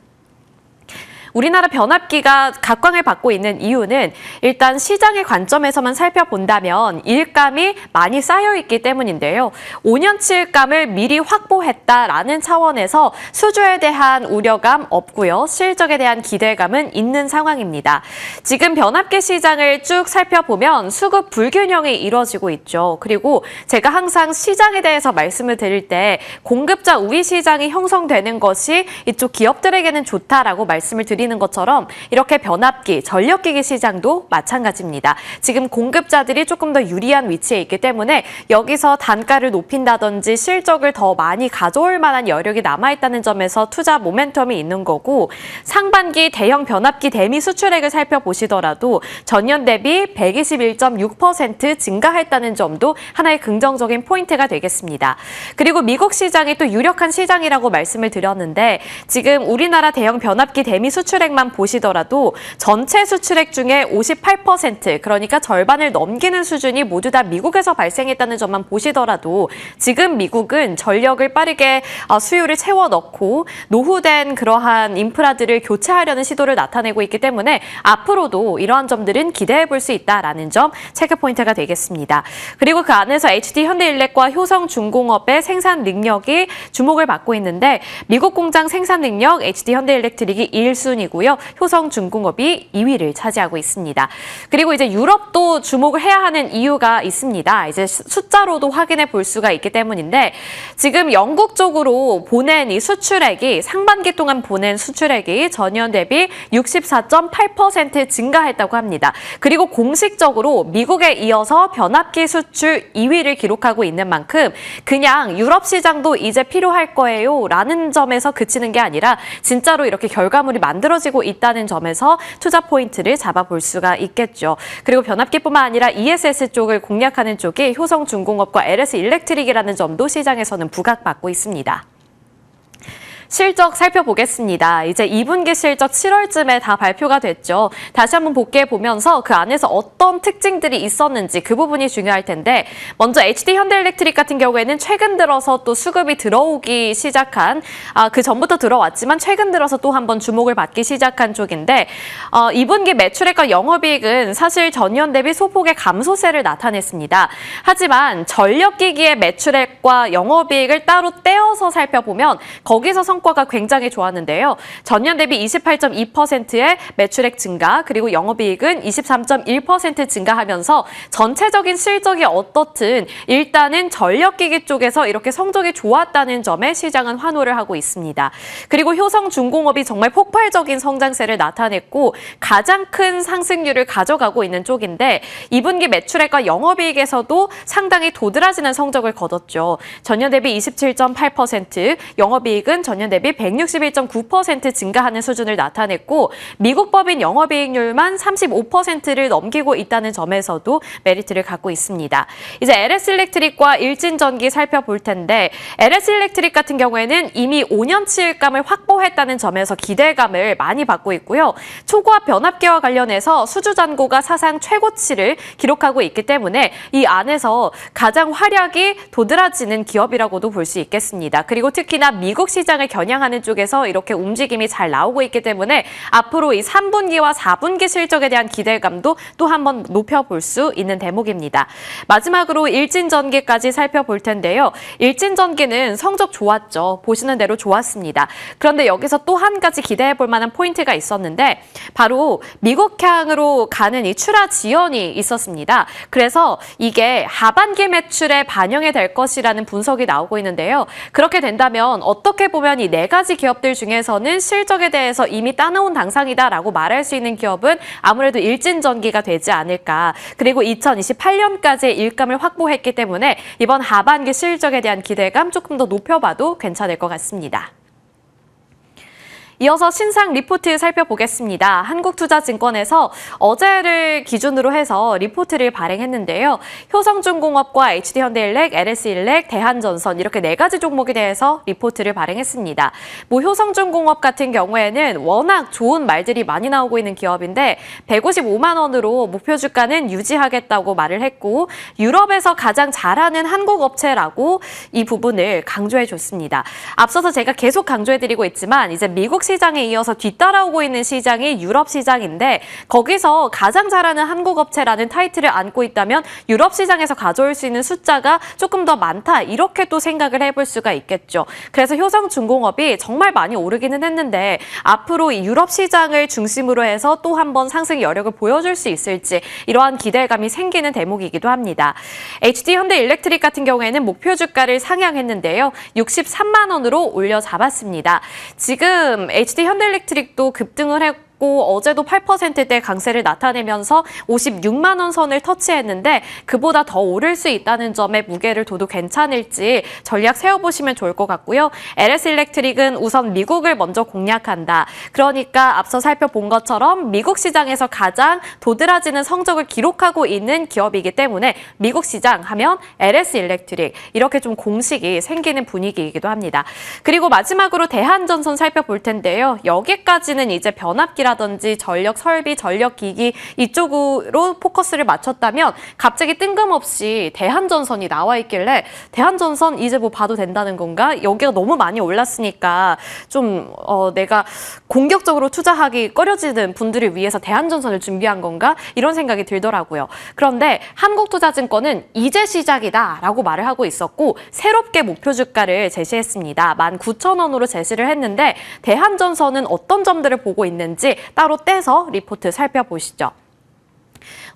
우리나라 변압기가 각광을 받고 있는 이유는 일단 시장의 관점에서만 살펴본다면 일감이 많이 쌓여있기 때문인데요. 5년치일감을 미리 확보했다라는 차원에서 수주에 대한 우려감 없고요. 실적에 대한 기대감은 있는 상황입니다. 지금 변압기 시장을 쭉 살펴보면 수급 불균형이 이루어지고 있죠. 그리고 제가 항상 시장에 대해서 말씀을 드릴 때 공급자 우위 시장이 형성되는 것이 이쪽 기업들에게는 좋다라고 말씀을 드리는 것처럼 이렇게 변압기, 전력기기 시장도 마찬가지입니다. 지금 공급자들이 조금 더 유리한 위치에 있기 때문에 여기서 단가를 높인다든지 실적을 더 많이 가져올 만한 여력이 남아있다는 점에서 투자 모멘텀이 있는 거고 상반기 대형 변압기 대미 수출액을 살펴보시더라도 전년 대비 121.6% 증가했다는 점도 하나의 긍정적인 포인트가 되겠습니다. 그리고 미국 시장이 또 유력한 시장이라고 말씀을 드렸는데 지금 우리나라 대형 변압기 대미 수출액만 보시더라도 전체 수출액 중에 58% 그러니까 절반을 넘기는 수준이 모두 다 미국에서 발생했다는 점만 보시더라도 지금 미국은 전력을 빠르게 수요를 채워 넣고 노후된 그러한 인프라들을 교체하려는 시도를 나타내고 있기 때문에 앞으로도 이러한 점들은 기대해 볼 수 있다라는 점 체크 포인트가 되겠습니다. 그리고 그 안에서 HD현대일렉과 효성중공업의 생산 능력이 주목을 받고 있는데 미국 공장 생산 능력 HD현대일렉트릭이 1순위고요. 효성중공업이 2위를 차지하고 있습니다. 그리고 이제 유럽도 주목을 해야 하는 이유가 있습니다. 이제 숫자로도 확인해 볼 수가 있기 때문인데 지금 영국 쪽으로 보낸 이 수출액이 상반기 동안 보낸 수출액이 전년 대비 64.8% 증가했다고 합니다. 그리고 공식적으로 미국에 이어서 변압기 수출 2위를 기록하고 있는 만큼 그냥 유럽 시장도 이제 필요할 거예요 라는 점에서 그치는 게 아니라 진짜로 이렇게 결과물이 만들어지고 있다는 점에서 투자 포인트를 잡아볼 수가 있겠죠. 그리고 변압기뿐만 아니라 ESS 쪽을 공략하는 쪽이 효성중공업과 LS일렉트릭이라는 점도 시장에서는 부각받고 있습니다. 실적 살펴보겠습니다. 이제 2분기 실적 7월쯤에 다 발표가 됐죠. 다시 한번 복귀해 보면서 그 안에서 어떤 특징들이 있었는지 그 부분이 중요할 텐데 먼저 HD 현대일렉트릭 같은 경우에는 최근 들어서 또 수급이 들어오기 시작한 그 전부터 들어왔지만 최근 들어서 또 한번 주목을 받기 시작한 쪽인데 2분기 매출액과 영업이익은 사실 전년 대비 소폭의 감소세를 나타냈습니다. 하지만 전력기기의 매출액과 영업이익을 따로 떼어서 살펴보면 거기서 성과가 굉장히 좋았는데요. 전년 대비 28.2%의 매출액 증가 그리고 영업이익은 23.1% 증가하면서 전체적인 실적이 어떻든 일단은 전력기기 쪽에서 이렇게 성적이 좋았다는 점에 시장은 환호를 하고 있습니다. 그리고 효성중공업이 정말 폭발적인 성장세를 나타냈고 가장 큰 상승률을 가져가고 있는 쪽인데 2분기 매출액과 영업이익에서도 상당히 도드라지는 성적을 거뒀죠. 전년 대비 27.8%, 영업이익은 전년 대비 161.9% 증가하는 수준을 나타냈고 미국 법인 영업이익률만 35%를 넘기고 있다는 점에서도 메리트를 갖고 있습니다. 이제 LS일렉트릭과 일진전기 살펴볼 텐데 LS일렉트릭 같은 경우에는 이미 5년치일감을 확보했다는 점에서 기대감을 많이 받고 있고요. 초고압 변압기와 관련해서 수주잔고가 사상 최고치를 기록하고 있기 때문에 이 안에서 가장 활약이 도드라지는 기업이라고도 볼 수 있겠습니다. 그리고 특히나 미국 시장을 겨냥하는 쪽에서 이렇게 움직임이 잘 나오고 있기 때문에 앞으로 이 3분기와 4분기 실적에 대한 기대감도 또 한번 높여볼 수 있는 대목입니다. 마지막으로 일진전기까지 살펴볼 텐데요. 일진전기는 성적 좋았죠. 보시는 대로 좋았습니다. 그런데 여기서 또 한 가지 기대해볼 만한 포인트가 있었는데 바로 미국향으로 가는 이 출하 지연이 있었습니다. 그래서 이게 하반기 매출에 반영이 될 것이라는 분석이 나오고 있는데요. 그렇게 된다면 어떻게 보면 이 네 가지 기업들 중에서는 실적에 대해서 이미 따놓은 당상이다라고 말할 수 있는 기업은 아무래도 일진전기가 되지 않을까. 그리고 2028년까지의 일감을 확보했기 때문에 이번 하반기 실적에 대한 기대감 조금 더 높여봐도 괜찮을 것 같습니다. 이어서 신상 리포트 살펴보겠습니다. 한국투자증권에서 어제를 기준으로 해서 리포트를 발행했는데요. 효성중공업과 HD현대일렉, LS일렉, 대한전선 이렇게 네 가지 종목에 대해서 리포트를 발행했습니다. 효성중공업 같은 경우에는 워낙 좋은 말들이 많이 나오고 있는 기업인데 155만 원으로 목표 주가는 유지하겠다고 말을 했고 유럽에서 가장 잘하는 한국 업체라고 이 부분을 강조해 줬습니다. 앞서서 제가 계속 강조해드리고 있지만 이제 미국 시장에 이어서 뒤따라오고 있는 시장이 유럽 시장인데 거기서 가장 잘하는 한국 업체라는 타이틀을 안고 있다면 유럽 시장에서 가져올 수 있는 숫자가 조금 더 많다 이렇게 또 생각을 해볼 수가 있겠죠. 그래서 효성중공업이 정말 많이 오르기는 했는데 앞으로 이 유럽 시장을 중심으로 해서 또 한 번 상승 여력을 보여줄 수 있을지 이러한 기대감이 생기는 대목이기도 합니다. HD현대일렉트릭 같은 경우에는 목표 주가를 상향했는데요. 63만 원으로 올려 잡았습니다. 지금 HD현대일렉트릭도 급등을 했고 어제도 8%대 강세를 나타내면서 56만 원 선을 터치했는데 그보다 더 오를 수 있다는 점에 무게를 둬도 괜찮을지 전략 세워보시면 좋을 것 같고요. LS일렉트릭은 우선 미국을 먼저 공략한다. 그러니까 앞서 살펴본 것처럼 미국 시장에서 가장 도드라지는 성적을 기록하고 있는 기업이기 때문에 미국 시장 하면 LS일렉트릭 이렇게 좀 공식이 생기는 분위기이기도 합니다. 그리고 마지막으로 대한전선 살펴볼 텐데요. 여기까지는 이제 변압기 라든지 전력 설비, 전력 기기 이쪽으로 포커스를 맞췄다면 갑자기 뜬금없이 대한전선이 나와 있길래 대한전선 이제 뭐 봐도 된다는 건가? 여기가 너무 많이 올랐으니까 좀 내가 공격적으로 투자하기 꺼려지는 분들을 위해서 대한전선을 준비한 건가? 이런 생각이 들더라고요. 그런데 한국투자증권은 이제 시작이다라고 말을 하고 있었고 새롭게 목표 주가를 제시했습니다. 19,000원으로 제시를 했는데 대한전선은 어떤 점들을 보고 있는지 따로 떼서 리포트 살펴보시죠.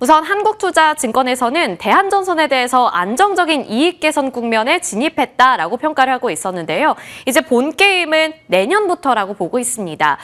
우선 한국투자증권에서는 대한전선에 대해서 안정적인 이익 개선 국면에 진입했다라고 평가를 하고 있었는데요. 이제 본 게임은 내년부터라고 보고 있습니다.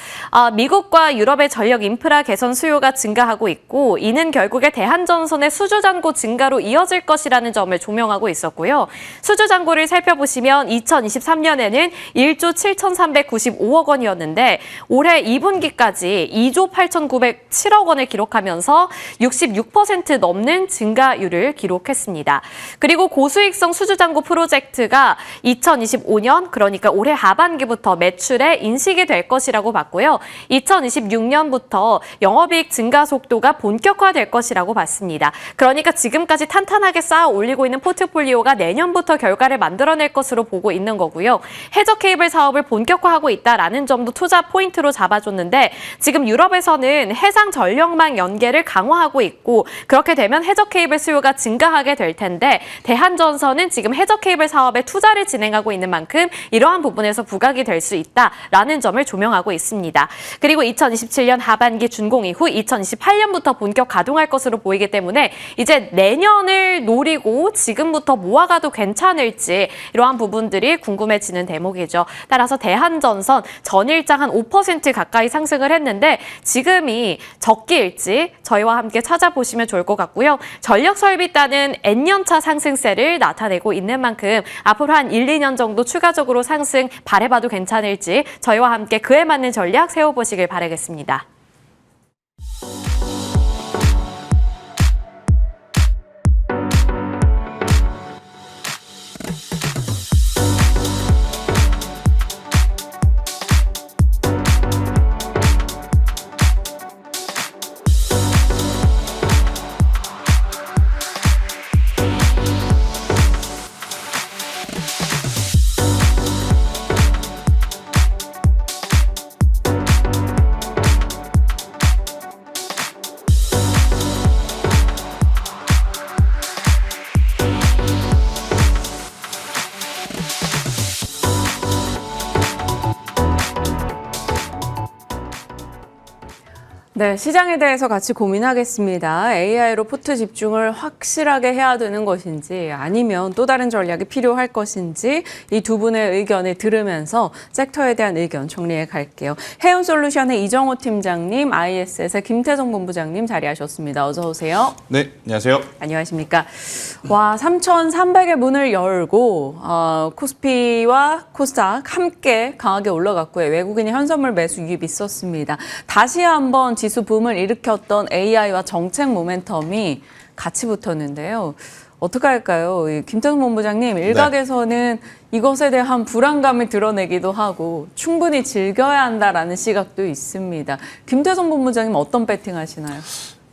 미국과 유럽의 전력 인프라 개선 수요가 증가하고 있고 이는 결국에 대한전선의 수주잔고 증가로 이어질 것이라는 점을 조명하고 있었고요. 수주잔고를 살펴보시면 2023년에는 1조 7,395억 원이었는데 올해 2분기까지 2조 8,907억 원을 기록하면서 66% 6% 넘는 증가율을 기록했습니다. 그리고 고수익성 수주잔고 프로젝트가 2025년, 그러니까 올해 하반기부터 매출에 인식이 될 것이라고 봤고요. 2026년부터 영업이익 증가 속도가 본격화될 것이라고 봤습니다. 그러니까 지금까지 탄탄하게 쌓아 올리고 있는 포트폴리오가 내년부터 결과를 만들어낼 것으로 보고 있는 거고요. 해저 케이블 사업을 본격화하고 있다라는 점도 투자 포인트로 잡아줬는데 지금 유럽에서는 해상 전력망 연계를 강화하고 있고 그렇게 되면 해저 케이블 수요가 증가하게 될 텐데 대한전선은 지금 해저 케이블 사업에 투자를 진행하고 있는 만큼 이러한 부분에서 부각이 될 수 있다라는 점을 조명하고 있습니다. 그리고 2027년 하반기 준공 이후 2028년부터 본격 가동할 것으로 보이기 때문에 이제 내년을 노리고 지금부터 모아가도 괜찮을지 이러한 부분들이 궁금해지는 대목이죠. 따라서 대한전선 전일장 한 5% 가까이 상승을 했는데 지금이 적기일지 저희와 함께 찾아보시면 좋을 것 같고요. 전력설비단은 N년차 상승세를 나타내고 있는 만큼 앞으로 한 1, 2년 정도 추가적으로 상승 바라봐도 괜찮을지 저희와 함께 그에 맞는 전략 세워보시길 바라겠습니다. 네, 시장에 대해서 같이 고민하겠습니다. AI로 포트 집중을 확실하게 해야 되는 것인지 아니면 또 다른 전략이 필요할 것인지 이 두 분의 의견을 들으면서 섹터에 대한 의견 정리해 갈게요. 해운솔루션의 이정호 팀장님, ISS의 김태성 본부장님 자리하셨습니다. 어서 오세요. 네, 안녕하세요. 안녕하십니까. 와, 3,300의 문을 열고 코스피와 코스닥 함께 강하게 올라갔고요. 외국인의 현선물 매수 유입이 있었습니다. 다시 한번 지수 붐을 일으켰던 AI와 정책 모멘텀이 같이 붙었는데요. 어떻게 할까요? 김태성 본부장님, 일각에서는 이것에 대한 불안감을 드러내기도 하고 충분히 즐겨야 한다라는 시각도 있습니다. 김태성 본부장님 어떤 배팅 하시나요?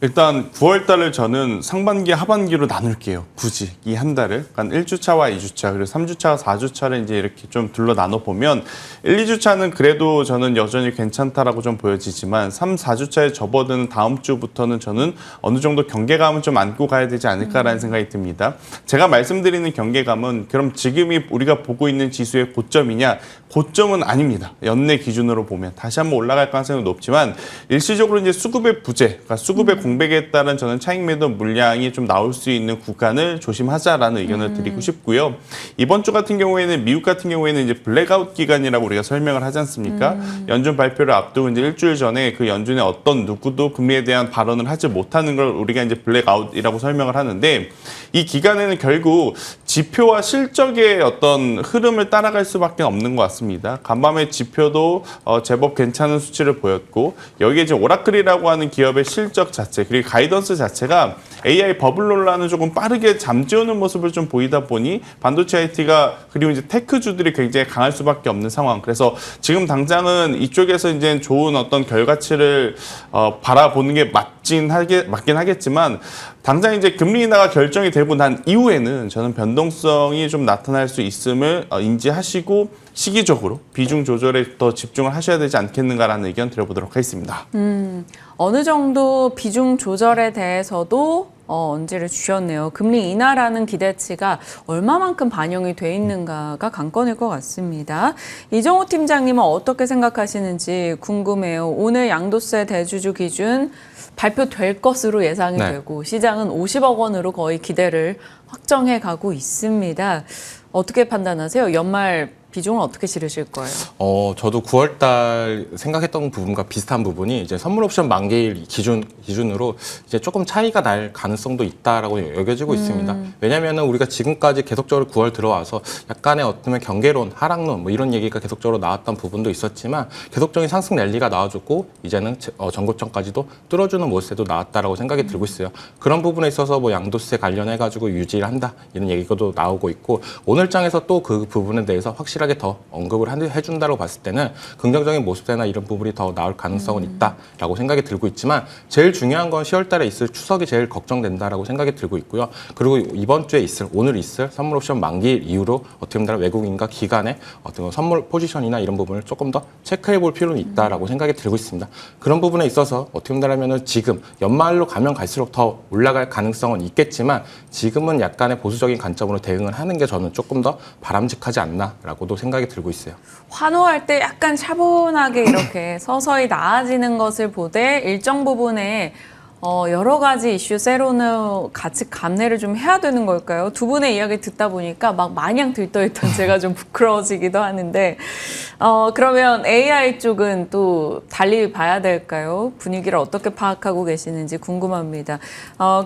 일단 9월 달을 저는 상반기, 하반기로 나눌게요. 굳이 이 한 달을. 그러니까 1주차와 2주차, 그리고 3주차와 4주차를 이제 이렇게 좀 둘러 나눠 보면 1, 2주차는 그래도 저는 여전히 괜찮다라고 좀 보여지지만 3, 4주차에 접어드는 다음 주부터는 저는 어느 정도 경계감을 좀 안고 가야 되지 않을까라는 생각이 듭니다. 제가 말씀드리는 경계감은 그럼 지금이 우리가 보고 있는 지수의 고점이냐? 고점은 아닙니다. 연내 기준으로 보면 다시 한번 올라갈 가능성이 높지만 일시적으로 이제 수급의 부재, 그러니까 수급의 공백에 따른 저는 차익 매도 물량이 좀 나올 수 있는 구간을 조심하자라는 의견을 드리고 싶고요. 이번 주 같은 경우에는 미국 같은 경우에는 이제 블랙아웃 기간이라고 우리가 설명을 하지 않습니까? 연준 발표를 앞두고 이제 일주일 전에 그 연준의 어떤 누구도 금리에 대한 발언을 하지 못하는 걸 우리가 이제 블랙아웃이라고 설명을 하는데 이 기간에는 결국 지표와 실적의 어떤 흐름을 따라갈 수밖에 없는 것 같습니다. 간밤에 지표도 제법 괜찮은 수치를 보였고 여기에 이제 오라클이라고 하는 기업의 실적 자체 그리고 가이던스 자체가 AI 버블 논란을 조금 빠르게 잠재우는 모습을 좀 보이다 보니 반도체 IT가 그리고 이제 테크주들이 굉장히 강할 수밖에 없는 상황. 그래서 지금 당장은 이쪽에서 이제 좋은 어떤 결과치를 바라보는 게 맞긴 하겠지만 당장 이제 금리 인하가 결정이 되고 난 이후에는 저는 변동성이 좀 나타날 수 있음을 인지하시고 시기적으로 비중 조절에 더 집중을 하셔야 되지 않겠는가라는 의견 드려보도록 하겠습니다. 어느 정도 비중 조절에 대해서도 언지를 주셨네요. 금리 인하라는 기대치가 얼마만큼 반영이 돼 있는가가 관건일 것 같습니다. 이정호 팀장님은 어떻게 생각하시는지 궁금해요. 오늘 양도세 대주주 기준 발표될 것으로 예상이 되고 시장은 50억 원으로 거의 기대를 확정해 가고 있습니다. 어떻게 판단하세요? 연말 비중은 어떻게 치르실 거예요? 저도 9월 달 생각했던 부분과 비슷한 부분이 이제 선물 옵션 만기일 기준으로 이제 조금 차이가 날 가능성도 있다라고 여겨지고 있습니다. 왜냐면은 우리가 지금까지 계속적으로 9월 들어와서 약간의 어떤 경계론, 하락론 뭐 이런 얘기가 계속적으로 나왔던 부분도 있었지만 계속적인 상승 랠리가 나와줬고 이제는 전고점까지도 뚫어주는 모습도 나왔다라고 생각이 들고 있어요. 그런 부분에 있어서 뭐 양도세 관련해가지고 유지를 한다 이런 얘기도 나오고 있고 오늘 장에서 또 그 부분에 대해서 확실하게 더 언급을 해준다고 봤을 때는 긍정적인 모습세나 이런 부분이 더 나올 가능성은 있다라고 생각이 들고 있지만 제일 중요한 건 10월 달에 있을 추석이 제일 걱정된다라고 생각이 들고 있고요. 그리고 이번 주에 오늘 있을 선물 옵션 만기일 이후로 어떻게 보면 외국인과 기관의 어떤 선물 포지션이나 이런 부분을 조금 더 체크해 볼 필요는 있다라고 생각이 들고 있습니다. 그런 부분에 있어서 어떻게 본다면은 지금 연말로 가면 갈수록 더 올라갈 가능성은 있겠지만 지금은 약간의 보수적인 관점으로 대응을 하는 게 저는 조금 더 바람직하지 않나라고도 생각이 들고 있어요. 환호할 때 약간 차분하게 이렇게 서서히 나아지는 것을 보되 일정 부분에 여러 가지 이슈 세로는 같이 감내를 좀 해야 되는 걸까요? 두 분의 이야기 듣다 보니까 막 마냥 들떠있던 제가 좀 부끄러워지기도 하는데 그러면 AI 쪽은 또 달리 봐야 될까요? 분위기를 어떻게 파악하고 계시는지 궁금합니다.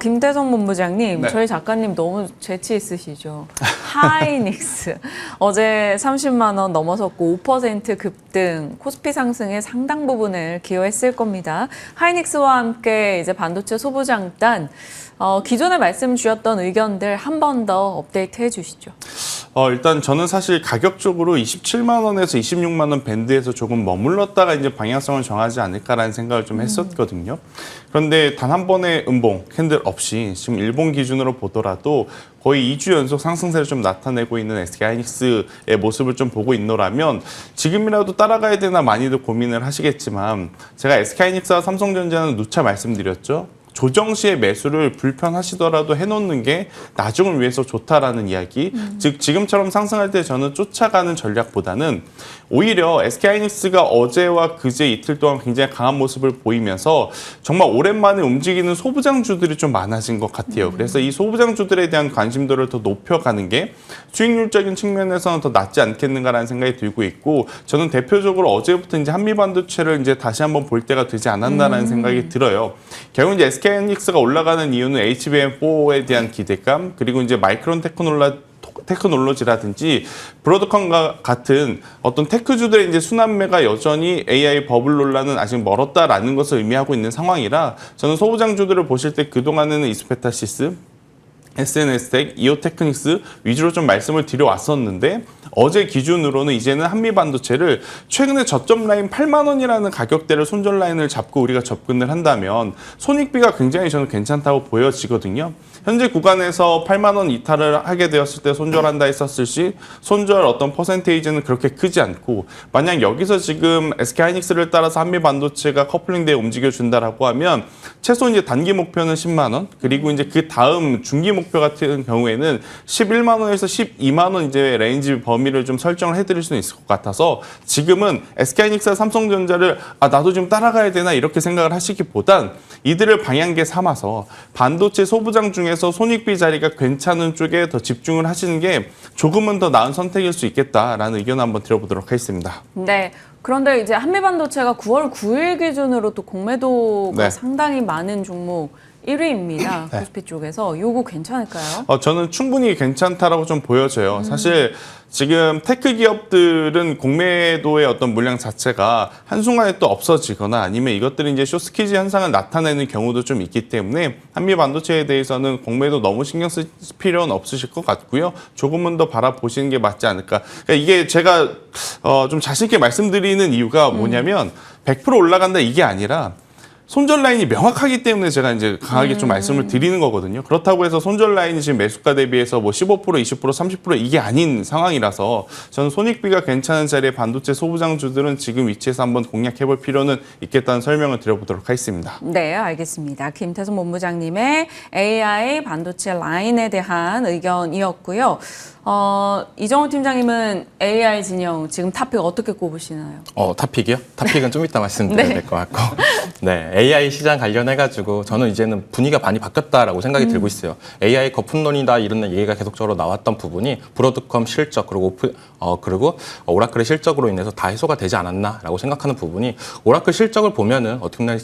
김태성 본부장님, 네. 저희 작가님 너무 재치 있으시죠? 하이닉스 어제 30만 원 넘어섰고 5% 급등, 코스피 상승의 상당 부분을 기여했을 겁니다. 하이닉스와 함께 이제 반도체 소부장단 기존에 말씀 주셨던 의견들 한 번 더 업데이트 해주시죠. 일단 저는 사실 가격적으로 27만 원에서 26만 원 밴드에서 조금 머물렀다가 이제 방향성을 정하지 않을까라는 생각을 좀 했었거든요. 그런데 단 한 번의 음봉, 캔들 없이 지금 일본 기준으로 보더라도 거의 2주 연속 상승세를 좀 나타내고 있는 SK하이닉스의 모습을 좀 보고 있노라면 지금이라도 따라가야 되나 많이들 고민을 하시겠지만 제가 SK하이닉스와 삼성전자는 누차 말씀드렸죠. 조정 시에 매수를 불편하시더라도 해놓는 게 나중을 위해서 좋다라는 이야기. 즉 지금처럼 상승할 때 저는 쫓아가는 전략보다는 오히려 SK하이닉스가 어제와 그제 이틀 동안 굉장히 강한 모습을 보이면서 정말 오랜만에 움직이는 소부장주들이 좀 많아진 것 같아요. 그래서 이 소부장주들에 대한 관심도를 더 높여가는 게 수익률적인 측면에서는 더 낫지 않겠는가라는 생각이 들고 있고 저는 대표적으로 어제부터 이제 한미반도체를 이제 다시 한번 볼 때가 되지 않았나라는 생각이 들어요. 결국 이제 SK하이닉스가 올라가는 이유는 HBM4에 대한 기대감 그리고 이제 마이크론 테크놀로지라든지 브로드컴과 같은 어떤 테크주들의 이제 순환매가 여전히 AI 버블 논란은 아직 멀었다라는 것을 의미하고 있는 상황이라 저는 소부장주들을 보실 때 그동안에는 이스페타시스, SNS텍, 이오테크닉스 위주로 좀 말씀을 드려왔었는데 어제 기준으로는 이제는 한미반도체를 최근에 저점 라인 8만 원이라는 가격대를 손절 라인을 잡고 우리가 접근을 한다면 손익비가 굉장히 저는 괜찮다고 보여지거든요. 현재 구간에서 8만 원 이탈을 하게 되었을 때 손절한다 했었을 시 손절 어떤 퍼센테이지는 그렇게 크지 않고 만약 여기서 지금 SK하이닉스를 따라서 한미반도체가 커플링되어 움직여준다라고 하면 최소 이제 단기 목표는 10만 원 그리고 이제 그 다음 중기 목표 같은 경우에는 11만 원에서 12만 원 이제 레인지 범위를 좀 설정을 해드릴 수는 있을 것 같아서 지금은 SK하이닉스와 삼성전자를 나도 좀 따라가야 되나 이렇게 생각을 하시기보단 이들을 방향계 삼아서 반도체 소부장 중에서 손익비 자리가 괜찮은 쪽에 더 집중을 하시는 게 조금은 더 나은 선택일 수 있겠다라는 의견을 한번 드려보도록 하겠습니다. 네. 그런데 이제 한미반도체가 9월 9일 기준으로 또 공매도가 네. 상당히 많은 종목 1위입니다. 코스피 쪽에서. 요거 괜찮을까요? 저는 충분히 괜찮다라고 좀 보여져요. 사실 지금 테크 기업들은 공매도의 어떤 물량 자체가 한순간에 또 없어지거나 아니면 이것들이 이제 쇼스키즈 현상을 나타내는 경우도 좀 있기 때문에 한미 반도체에 대해서는 공매도 너무 신경 쓸 필요는 없으실 것 같고요. 조금은 더 바라보시는 게 맞지 않을까. 그러니까 이게 제가 좀 자신 있게 말씀드리는 이유가 뭐냐면 100% 올라간다 이게 아니라 손절 라인이 명확하기 때문에 제가 이제 강하게 좀 말씀을 드리는 거거든요. 그렇다고 해서 손절 라인이 지금 매수가 대비해서 뭐 15%, 20%, 30% 이게 아닌 상황이라서 저는 손익비가 괜찮은 자리에 반도체 소부장주들은 지금 위치에서 한번 공략해 볼 필요는 있겠다는 설명을 드려보도록 하겠습니다. 네, 알겠습니다. 김태성 본부장님의 AI 반도체 라인에 대한 의견이었고요. 이정호 팀장님은 AI 진영 지금 탑픽 어떻게 꼽으시나요? 탑픽이요? 탑픽은 좀 이따 말씀드려야 될 것 같고. 네, AI 시장 관련해가지고 저는 이제는 분위기가 많이 바뀌었다라고 생각이 들고 있어요. AI 거품론이다 이런 얘기가 계속적으로 나왔던 부분이 브로드컴 실적 그리고 그리고 오라클의 실적으로 인해서 다 해소가 되지 않았나라고 생각하는 부분이 오라클 실적을 보면은 어떻게 보면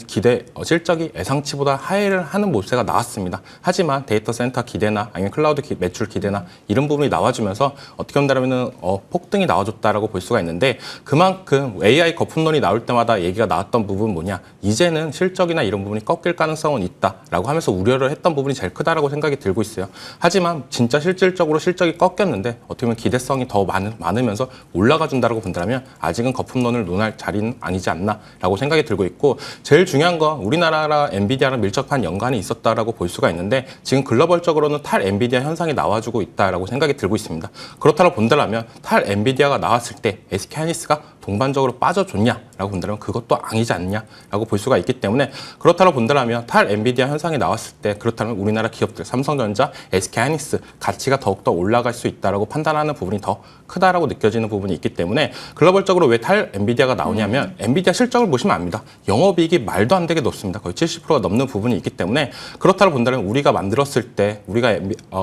실적이 예상치보다 하회를 하는 모습가 나왔습니다. 하지만 데이터 센터 기대나 아니면 클라우드 매출 기대나 이런 부분이 나와주면서 어떻게 본다면은 폭등이 나와줬다라고 볼 수가 있는데 그만큼 AI 거품론이 나올 때마다 얘기가 나왔던 부분 뭐냐 이제는 실적이나 이런 부분이 꺾일 가능성은 있다라고 하면서 우려를 했던 부분이 제일 크다라고 생각이 들고 있어요. 하지만 진짜 실질적으로 실적이 꺾였는데 어떻게 보면 기대성이 더 많으면서 올라가 준다라고 본다면 아직은 거품론을 논할 자리는 아니지 않나라고 생각이 들고 있고 제일 중요한 건 우리나라랑 엔비디아랑 밀접한 연관이 있었다라고 볼 수가 있는데 지금 글로벌적으로는 탈 엔비디아 현상이 나와주고 있다라고 생각이 들고 있습니다. 그렇다고 본다면 탈 엔비디아가 나왔을 때 SK하이닉스가 동반적으로 빠져줬냐라고 본다면 그것도 아니지 않냐라고 볼 수가 있기 때문에 그렇다고 본다면 탈 엔비디아 현상이 나왔을 때 그렇다면 우리나라 기업들 삼성전자, SK하이닉스 가치가 더욱더 올라갈 수 있다라고 판단하는 부분이 더 크다라고 느껴지는 부분이 있기 때문에 글로벌적으로 왜 탈 엔비디아가 나오냐면 엔비디아 실적을 보시면 압니다. 영업이익이 말도 안 되게 높습니다. 거의 70%가 넘는 부분이 있기 때문에 그렇다고 본다면 우리가 만들었을 때 우리가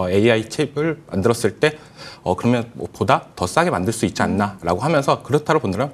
AI 칩을 만들었을 때 그러면 보다 더 싸게 만들 수 있지 않나라고 하면서 그렇다고 본다면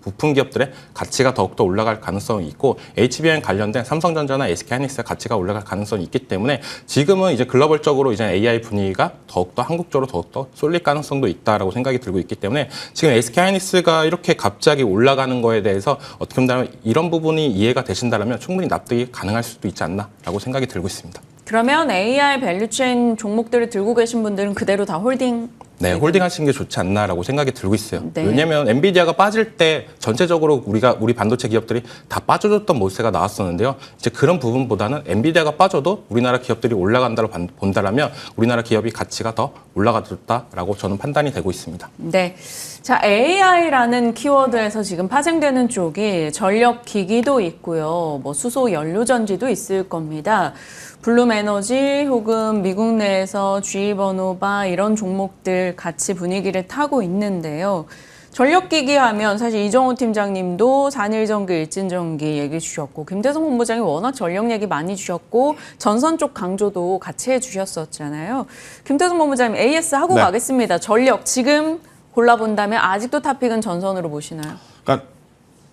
부품 기업들의 가치가 더욱더 올라갈 가능성이 있고 HBM 관련된 삼성전자나 SK하이닉스의 가치가 올라갈 가능성이 있기 때문에 지금은 이제 글로벌적으로 이제 AI 분위기가 더욱더 한국적으로 더욱더 쏠릴 가능성도 있다라고 생각이 들고 있기 때문에 지금 SK하이닉스가 이렇게 갑자기 올라가는 거에 대해서 어떻게 보면 이런 부분이 이해가 되신다면 충분히 납득이 가능할 수도 있지 않나라고 생각이 들고 있습니다. 그러면 AI 밸류체인 종목들을 들고 계신 분들은 그대로 다 홀딩? 네, 홀딩 하시는 게 좋지 않나라고 생각이 들고 있어요. 네. 왜냐하면 엔비디아가 빠질 때 전체적으로 우리 반도체 기업들이 다 빠져줬던 모습가 나왔었는데요. 이제 그런 부분보다는 엔비디아가 빠져도 우리나라 기업들이 올라간다고 본다라면 우리나라 기업이 가치가 더 올라가졌다라고 저는 판단이 되고 있습니다. 네. 자, AI라는 키워드에서 지금 파생되는 쪽이 전력 기기도 있고요. 뭐 수소 연료 전지도 있을 겁니다. 블룸에너지 혹은 미국 내에서 GE버노바 이런 종목들 같이 분위기를 타고 있는데요. 전력기기 하면 사실 이정호 팀장님도 산일전기, 일진전기 얘기 주셨고 김대성 본부장이 워낙 전력 얘기 많이 주셨고 전선 쪽 강조도 같이 해주셨었잖아요. 김대성 본부장님 AS 하고 네. 가겠습니다. 전력 지금 골라본다면 아직도 탑픽은 전선으로 보시나요? 그러니까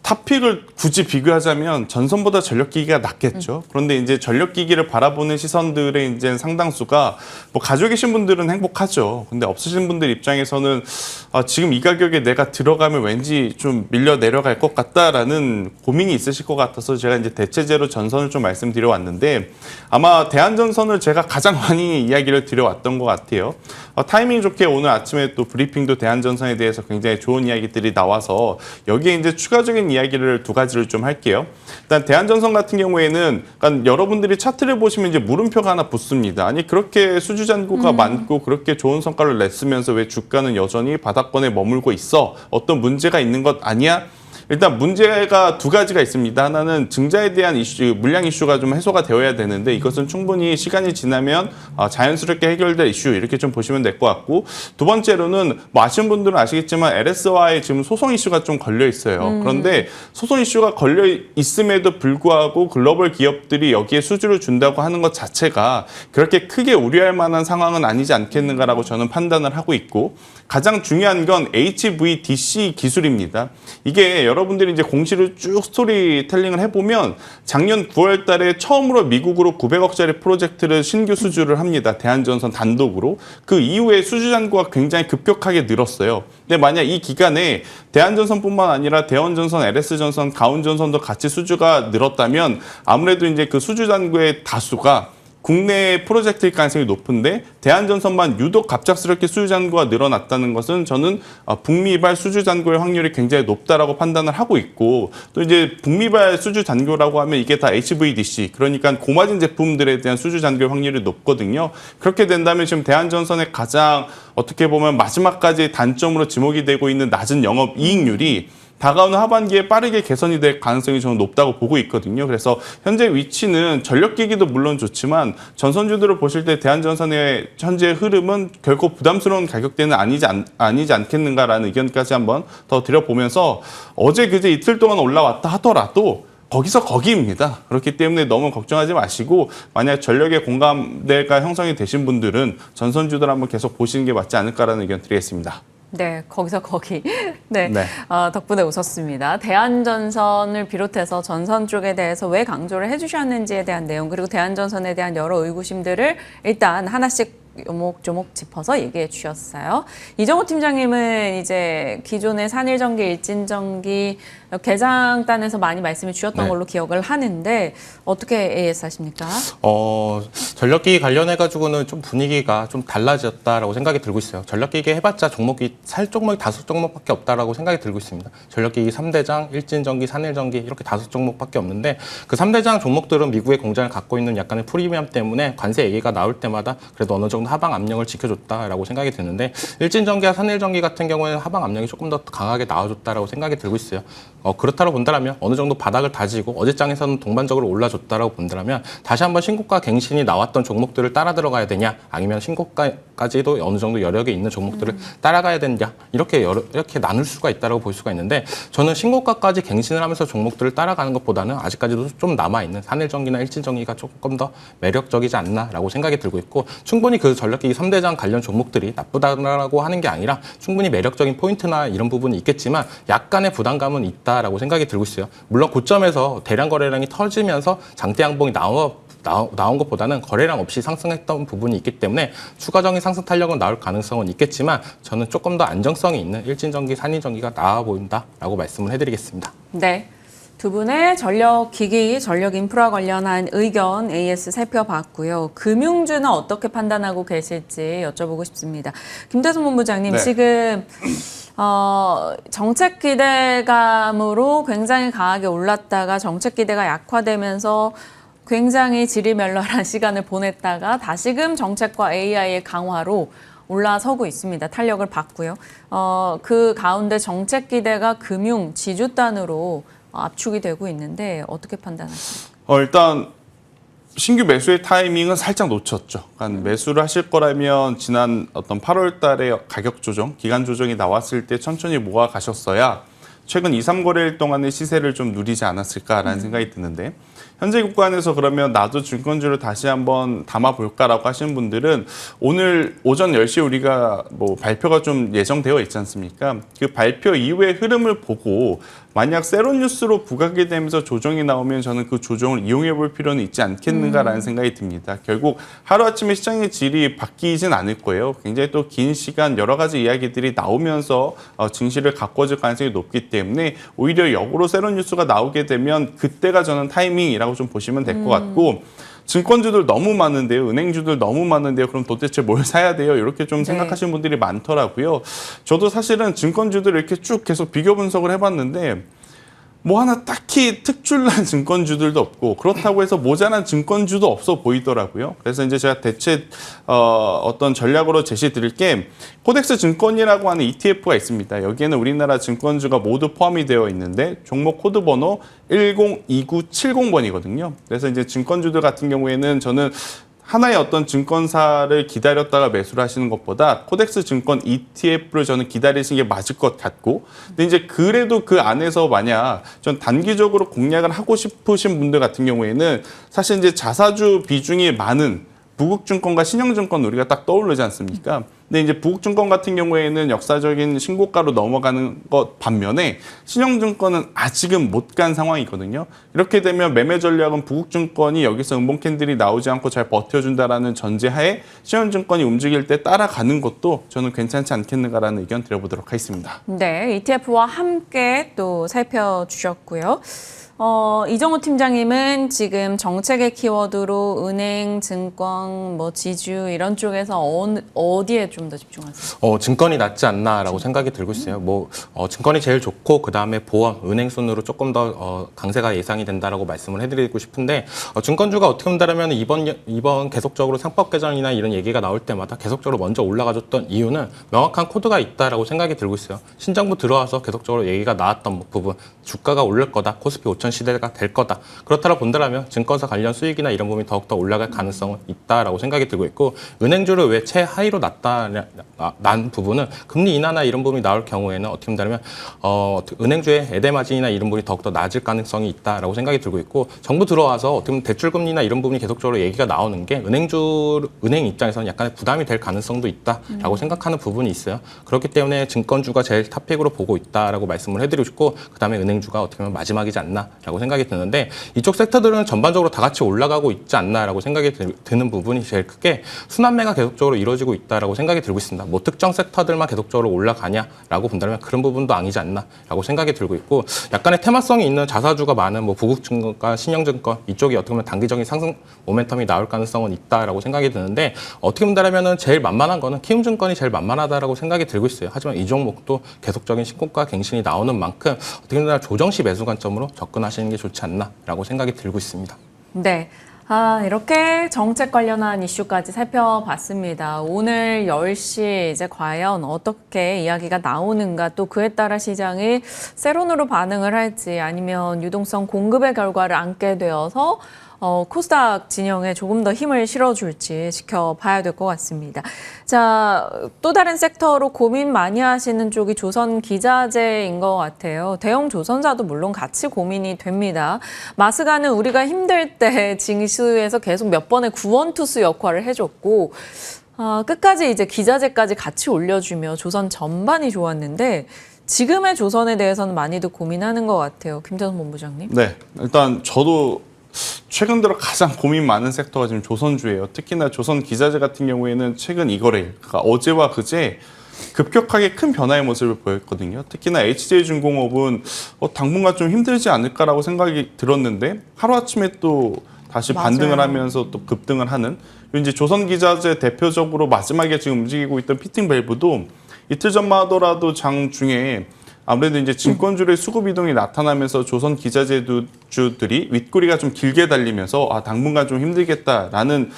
탑픽을 굳이 비교하자면 전선보다 전력기기가 낫겠죠. 그런데 이제 전력기기를 바라보는 시선들의 이제 상당수가 뭐 가지고 계신 분들은 행복하죠. 근데 없으신 분들 입장에서는 지금 이 가격에 내가 들어가면 왠지 좀 밀려 내려갈 것 같다라는 고민이 있으실 것 같아서 제가 이제 대체제로 전선을 좀 말씀드려 왔는데 아마 대한전선을 제가 가장 많이 이야기를 드려왔던 것 같아요. 타이밍 좋게 오늘 아침에 또 브리핑도 대한전선에 대해서 굉장히 좋은 이야기들이 나와서 여기에 이제 추가적인 이야기를 두 가지를 좀 할게요. 일단 대한전선 같은 경우에는 그러니까 여러분들이 차트를 보시면 이제 물음표가 하나 붙습니다. 아니 그렇게 수주 잔고가 많고 그렇게 좋은 성과를 냈으면서 왜 주가는 여전히 바닥권에 머물고 있어? 어떤 문제가 있는 것 아니야? 일단 문제가 두 가지가 있습니다. 하나는 증자에 대한 이슈, 물량 이슈가 좀 해소가 되어야 되는데 이것은 충분히 시간이 지나면 자연스럽게 해결될 이슈 이렇게 좀 보시면 될 것 같고 두 번째로는 뭐 아시는 분들은 아시겠지만 LS와의 지금 소송 이슈가 좀 걸려 있어요. 그런데 소송 이슈가 걸려 있음에도 불구하고 글로벌 기업들이 여기에 수주를 준다고 하는 것 자체가 그렇게 크게 우려할 만한 상황은 아니지 않겠는가라고 저는 판단을 하고 있고 가장 중요한 건 HVDC 기술입니다. 이게 여러분들이 이제 공시를 쭉 스토리텔링을 해보면 작년 9월 달에 처음으로 미국으로 900억짜리 프로젝트를 신규 수주를 합니다. 대한전선 단독으로. 그 이후에 수주 잔고가 굉장히 급격하게 늘었어요. 근데 만약 이 기간에 대한전선뿐만 아니라 대원전선, LS전선, 가온전선도 같이 수주가 늘었다면 아무래도 이제 그 수주 잔고의 다수가 국내 프로젝트일 가능성이 높은데 대한전선만 유독 갑작스럽게 수주 잔고가 늘어났다는 것은 저는 북미발 수주 잔고의 확률이 굉장히 높다라고 판단을 하고 있고 또 이제 북미발 수주 잔고라고 하면 이게 다 HVDC 그러니까 고마진 제품들에 대한 수주 잔고의 확률이 높거든요. 그렇게 된다면 지금 대한전선의 가장 어떻게 보면 마지막까지 단점으로 지목이 되고 있는 낮은 영업 이익률이 다가오는 하반기에 빠르게 개선이 될 가능성이 저는 높다고 보고 있거든요. 그래서 현재 위치는 전력기기도 물론 좋지만 전선주들을 보실 때 대한전선의 현재 흐름은 결코 부담스러운 가격대는 아니지 않겠는가라는 의견까지 한번 더 드려보면서 어제 그제 이틀 동안 올라왔다 하더라도 거기서 거기입니다. 그렇기 때문에 너무 걱정하지 마시고 만약 전력의 공감대가 형성이 되신 분들은 전선주들 한번 계속 보시는 게 맞지 않을까라는 의견 드리겠습니다. 네, 거기서 거기. 네, 네. 덕분에 웃었습니다. 대한전선을 비롯해서 전선 쪽에 대해서 왜 강조를 해주셨는지에 대한 내용, 그리고 대한전선에 대한 여러 의구심들을 일단 하나씩 요목조목 짚어서 얘기해 주셨어요. 이정호 팀장님은 이제 기존의 산일전기, 일진전기 개장단에서 많이 말씀해 주셨던 네. 걸로 기억을 하는데 어떻게 AS 하십니까? 전력기기 관련해가지고는 좀 분위기가 좀 달라졌다라고 생각이 들고 있어요. 전력기기 해봤자 종목이 살 종목이 5종목밖에 없다라고 생각이 들고 있습니다. 전력기기 3대장, 일진전기, 산일전기 이렇게 5종목밖에 없는데 그 3대장 종목들은 미국의 공장을 갖고 있는 약간의 프리미엄 때문에 관세 얘기가 나올 때마다 그래도 어느 정도 하방 압력을 지켜줬다라고 생각이 드는데 일진전기와 산일전기 같은 경우에는 하방 압력이 조금 더 강하게 나와줬다라고 생각이 들고 있어요. 그렇다고 본다면 어느 정도 바닥을 다지고 어제장에서는 동반적으로 올라줬다라고 본다면 다시 한번 신고가 갱신이 나왔던 종목들을 따라 들어가야 되냐 아니면 신고가까지도 어느 정도 여력이 있는 종목들을 따라가야 되느냐 이렇게 나눌 수가 있다라고 볼 수가 있는데 저는 신고가까지 갱신을 하면서 종목들을 따라가는 것보다는 아직까지도 좀 남아있는 산일전기나 일진전기가 조금 더 매력적이지 않나라고 생각이 들고 있고 충분히 그 전력기기 3대장 관련 종목들이 나쁘다라고 하는 게 아니라 충분히 매력적인 포인트나 이런 부분이 있겠지만 약간의 부담감은 있다라고 생각이 들고 있어요. 물론 고점에서 대량 거래량이 터지면서 장대 양봉이 나온 것보다는 거래량 없이 상승했던 부분이 있기 때문에 추가적인 상승 탄력은 나올 가능성은 있겠지만 저는 조금 더 안정성이 있는 일진전기, 산일전기가 나아 보인다라고 말씀을 해드리겠습니다. 네. 두 분의 전력기기, 전력인프라 관련한 의견 AS 살펴봤고요. 금융주는 어떻게 판단하고 계실지 여쭤보고 싶습니다. 김태선 본부장님, 네. 지금 정책 기대감으로 굉장히 강하게 올랐다가 정책 기대가 약화되면서 굉장히 지리멸렬한 시간을 보냈다가 다시금 정책과 AI의 강화로 올라서고 있습니다. 탄력을 받고요. 그 가운데 정책 기대가 금융, 지주단으로 압축이 되고 있는데 어떻게 판단하십니까? 일단 신규 매수의 타이밍은 살짝 놓쳤죠. 그러니까 매수를 하실 거라면 지난 어떤 8월 달에 가격 조정, 기간 조정이 나왔을 때 천천히 모아 가셨어야 최근 2, 3거래일 동안의 시세를 좀 누리지 않았을까라는 생각이 드는데 현재 국간에서 그러면 나도 증권주를 다시 한번 담아볼까라고 하시는 분들은 오늘 오전 10시에 우리가 뭐 발표가 좀 예정되어 있지 않습니까? 그 발표 이후의 흐름을 보고 만약 세로뉴스로 부각이 되면서 조정이 나오면 저는 그 조정을 이용해 볼 필요는 있지 않겠는가라는 생각이 듭니다. 결국 하루아침에 시장의 질이 바뀌진 않을 거예요. 굉장히 또 긴 시간 여러 가지 이야기들이 나오면서 증시를 가꿔질 가능성이 높기 때문에 오히려 역으로 세로뉴스가 나오게 되면 그때가 저는 타이밍이라고 좀 보시면 될 것 같고 증권주들 너무 많은데요. 은행주들 너무 많은데요. 그럼 도대체 뭘 사야 돼요? 이렇게 좀 생각하시는 분들이 많더라고요. 저도 사실은 증권주들을 이렇게 쭉 계속 비교 분석을 해봤는데 뭐 하나 딱히 특출난 증권주들도 없고 그렇다고 해서 모자란 증권주도 없어 보이더라고요. 그래서 이제 제가 대체 어떤 전략으로 제시 드릴 게 코덱스 증권이라고 하는 ETF가 있습니다. 여기에는 우리나라 증권주가 모두 포함이 되어 있는데 종목 코드 번호 102970번이거든요. 그래서 이제 증권주들 같은 경우에는 저는 하나의 어떤 증권사를 기다렸다가 매수를 하시는 것보다 코덱스 증권 ETF를 저는 기다리시는 게 맞을 것 같고 근데 이제 그래도 그 안에서 만약 전 단기적으로 공략을 하고 싶으신 분들 같은 경우에는 사실 이제 자사주 비중이 많은 부국증권과 신영증권 우리가 딱 떠오르지 않습니까? 근데 이제 부국증권 같은 경우에는 역사적인 신고가로 넘어가는 것 반면에 신영증권은 아직은 못 간 상황이거든요. 이렇게 되면 매매 전략은 부국증권이 여기서 음봉 캔들이 나오지 않고 잘 버텨준다라는 전제하에 신영증권이 움직일 때 따라가는 것도 저는 괜찮지 않겠는가라는 의견 드려보도록 하겠습니다. 네, ETF와 함께 또 살펴주셨고요. 이정호 팀장님은 지금 정책의 키워드로 은행, 증권, 뭐 지주 이런 쪽에서 어디에 좀 더 집중하세요? 증권이 낫지 않나라고 생각이 들고 있어요. 증권이 제일 좋고 그 다음에 보험, 은행 순으로 조금 더 강세가 예상이 된다라고 말씀을 해드리고 싶은데 증권주가 어떻게 본다면 이번 계속적으로 상법 개정이나 이런 얘기가 나올 때마다 계속적으로 먼저 올라가줬던 이유는 명확한 코드가 있다라고 생각이 들고 있어요. 신정부 들어와서 계속적으로 얘기가 나왔던 부분, 주가가 오를 거다, 코스피 5천 시대가 될 거다. 그렇다고 본다면 증권사 관련 수익이나 이런 부분이 더욱더 올라갈 가능성은 있다라고 생각이 들고 있고 은행주를 왜 최하위로 놨다 난 부분은 금리 인하나 이런 부분이 나올 경우에는 어떻게 본다면 은행주의 에데마진이나 이런 부분이 더욱더 낮을 가능성이 있다라고 생각이 들고 있고 정부 들어와서 어떻게 보면 대출금리나 이런 부분이 계속적으로 얘기가 나오는 게 은행 입장에서는 약간의 부담이 될 가능성도 있다라고 생각하는 부분이 있어요. 그렇기 때문에 증권주가 제일 탑픽으로 보고 있다라고 말씀을 해드리고 싶고 그다음에 은행주가 어떻게 보면 마지막이지 않나라고 생각이 드는데 이쪽 섹터들은 전반적으로 다 같이 올라가고 있지 않나라고 생각이 드는 부분이 제일 크게 순환매가 계속적으로 이루어지고 있다라고 생각이 들고 있습니다. 뭐 특정 섹터들만 계속적으로 올라가냐라고 본다면 그런 부분도 아니지 않나라고 생각이 들고 있고 약간의 테마성이 있는 자사주가 많은 뭐 부국증권과 신영증권 이쪽이 어떻게 보면 단기적인 상승 모멘텀이 나올 가능성은 있다라고 생각이 드는데 어떻게 본다면은 제일 만만한 거는 키움증권이 제일 만만하다라고 생각이 들고 있어요. 하지만 이 종목도 계속적인 신고가 갱신이 나오는 만큼 어떻게 보면 조정시 매수 관점으로 접근하시는 게 좋지 않나라고 생각이 들고 있습니다. 네. 이렇게 정책 관련한 이슈까지 살펴봤습니다. 오늘 10시 이제 과연 어떻게 이야기가 나오는가 또 그에 따라 시장이 세론으로 반응을 할지 아니면 유동성 공급의 결과를 안게 되어서 코스닥 진영에 조금 더 힘을 실어줄지 지켜봐야 될 것 같습니다. 자, 또 다른 sek터로 고민 많이 하시는 쪽이 조선기자재인 것 같아요. 대형 조선사도 물론 같이 고민이 됩니다. 마스가는 우리가 힘들 때 징수에서 계속 몇 번의 구원투수 역할을 해줬고 끝까지 이제 기자재까지 같이 올려주며 조선 전반이 좋았는데 지금의 조선에 대해서는 많이들 고민하는 것 같아요. 김태선 본부장님. 네, 일단 저도 최근 들어 가장 고민 많은 섹터가 지금 조선주예요. 특히나 조선 기자재 같은 경우에는 최근 이거래일, 그러니까 어제와 그제 급격하게 큰 변화의 모습을 보였거든요. 특히나 HJ중공업은 당분간 좀 힘들지 않을까라고 생각이 들었는데 하루아침에 또 다시 반등을 하면서 또 급등을 하는 이제 조선 기자재 대표적으로 마지막에 지금 움직이고 있던 피팅 밸브도 이틀 전만 하더라도 장 중에 아무래도 이제 증권주의 수급 이동이 나타나면서 조선 기자재주들이 윗꼬리가 좀 길게 달리면서 당분간 좀 힘들겠다라는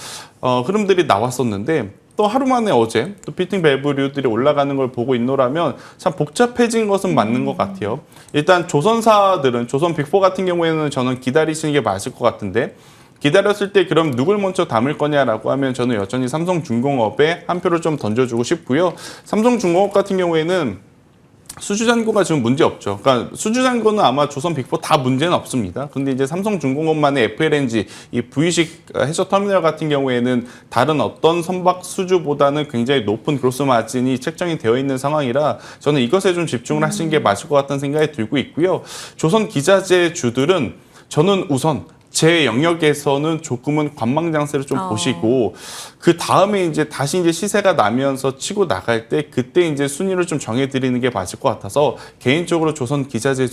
흐름들이 나왔었는데 또 하루 만에 어제 또 피팅 밸브류들이 올라가는 걸 보고 있노라면 참 복잡해진 것은 맞는 것 같아요. 일단 조선사들은 조선 빅4 같은 경우에는 저는 기다리시는 게 맞을 것 같은데 기다렸을 때 그럼 누굴 먼저 담을 거냐라고 하면 저는 여전히 삼성중공업에 한 표를 좀 던져주고 싶고요. 삼성중공업 같은 경우에는 수주잔고가 지금 문제 없죠. 그러니까 수주잔고는 아마 조선 빅4 다 문제는 없습니다. 근데 이제 삼성중공업만의 FLNG, 이 V식 해저터미널 같은 경우에는 다른 어떤 선박 수주보다는 굉장히 높은 그로스 마진이 책정이 되어 있는 상황이라 저는 이것에 좀 집중을 하시는 게 맞을 것 같다는 생각이 들고 있고요. 조선 기자재 주들은 저는 우선 제 영역에서는 조금은 관망장세를 좀 보시고 그 다음에 이제 다시 이제 시세가 나면서 치고 나갈 때 그때 이제 순위를 좀 정해드리는 게 맞을 것 같아서 개인적으로 조선 기자재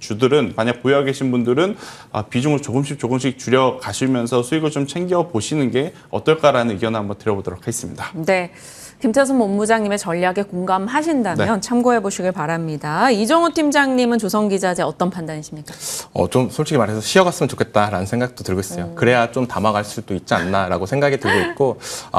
주들은 만약 보유하고 계신 분들은 비중을 조금씩 줄여 가시면서 수익을 좀 챙겨 보시는 게 어떨까라는 의견을 한번 드려보도록 하겠습니다. 네. 김태선 본부장님의 전략에 공감하신다면 네. 참고해 보시길 바랍니다. 이정우 팀장님은 조선기자재 어떤 판단이십니까? 좀 솔직히 말해서 쉬어갔으면 좋겠다라는 생각도 들고 있어요. 그래야 좀 담아갈 수도 있지 않나라고 생각이 들고 있고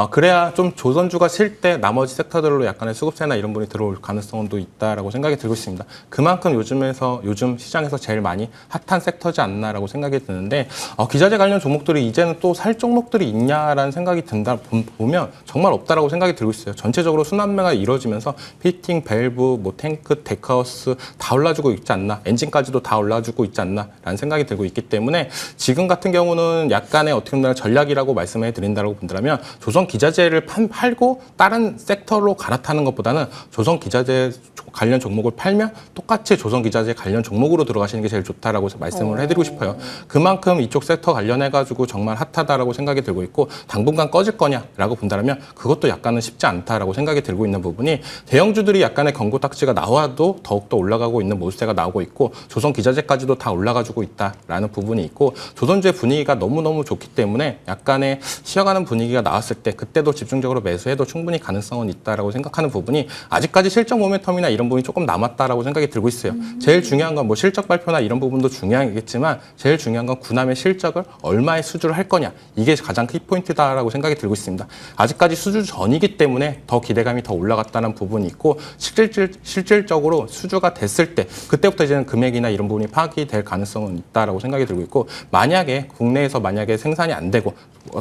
그래야 좀 조선주가 쉴 때 나머지 섹터들로 약간의 수급세나 이런 분이 들어올 가능성도 있다라고 생각이 들고 있습니다. 그만큼 요즘 시장에서 제일 많이 핫한 섹터지 않나라고 생각이 드는데 기자재 관련 종목들이 이제는 또 살 종목들이 있냐라는 생각이 든다 보면 정말 없다라고 생각이 들고 있어요. 전체적으로 순환매가 이루어지면서 피팅, 밸브, 뭐 탱크, 데크하우스 다 올라주고 있지 않나, 엔진까지도 다 올라주고 있지 않나라는 생각이 들고 있기 때문에 지금 같은 경우는 약간의 어떻게 보면 전략이라고 말씀해 드린다고 본다면 조선 기자재를 팔고 다른 섹터로 갈아타는 것보다는 조선 기자재 관련 종목을 팔면 똑같이 조선 기자재 관련 종목으로 들어가시는 게 제일 좋다라고 말씀을 해드리고 싶어요. 그만큼 이쪽 섹터 관련해가지고 정말 핫하다라고 생각이 들고 있고 당분간 꺼질 거냐라고 본다면 그것도 약간은 쉽지 않다라고 생각이 들고 있는 부분이 대형주들이 약간의 경고딱지가 나와도 더욱더 올라가고 있는 모습세가 나오고 있고 조선 기자재까지도 다 올라가지고 있다라는 부분이 있고 조선주의 분위기가 너무너무 좋기 때문에 약간의 쉬어가는 분위기가 나왔을 때 그때도 집중적으로 매수해도 충분히 가능성은 있다라고 생각하는 부분이 아직까지 실적 모멘텀이나 이런 부분이 조금 남았다라고 생각이 들고 있어요. 제일 중요한 건 뭐 실적 발표나 이런 부분도 중요하겠지만 제일 중요한 건 구남의 실적을 얼마의 수주를 할 거냐 이게 가장 키포인트다라고 생각이 들고 있습니다. 아직까지 수주 전이기 때문에 더 기대감이 더 올라갔다는 부분이 있고 실질적으로 수주가 됐을 때 그때부터 이제는 금액이나 이런 부분이 파악이 될 가능성은 있다라고 생각이 들고 있고 만약에 국내에서 만약에 생산이 안 되고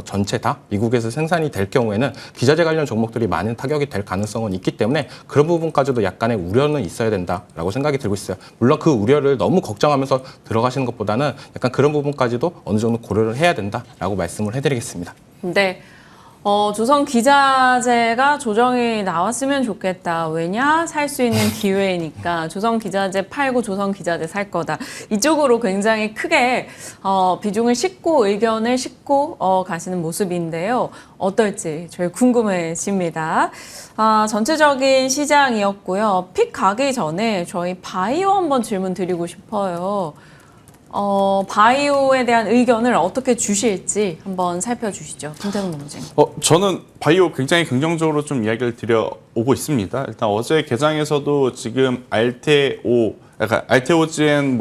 전체 다 미국에서 생산이 될 경우에는 기자재 관련 종목들이 많은 타격이 될 가능성은 있기 때문에 그런 부분까지도 약간의 우려는 있어야 된다라고 생각이 들고 있어요. 물론 그 우려를 너무 걱정하면서 들어가시는 것보다는 약간 그런 부분까지도 어느 정도 고려를 해야 된다라고 말씀을 해드리겠습니다. 네. 조선 기자재가 조정이 나왔으면 좋겠다. 왜냐? 살 수 있는 기회니까. 조선 기자재 팔고 조선 기자재 살 거다. 이쪽으로 굉장히 크게 비중을 싣고 의견을 싣고 가시는 모습인데요. 어떨지 저희 궁금해집니다. 전체적인 시장이었고요. 픽 가기 전에 저희 바이오 한번 질문 드리고 싶어요. 바이오에 대한 의견을 어떻게 주실지 한번 살펴주시죠. 김태훈 본부장님. 저는 바이오 굉장히 긍정적으로 좀 이야기를 드려오고 있습니다. 일단 어제 개장에서도 지금 알테오젠,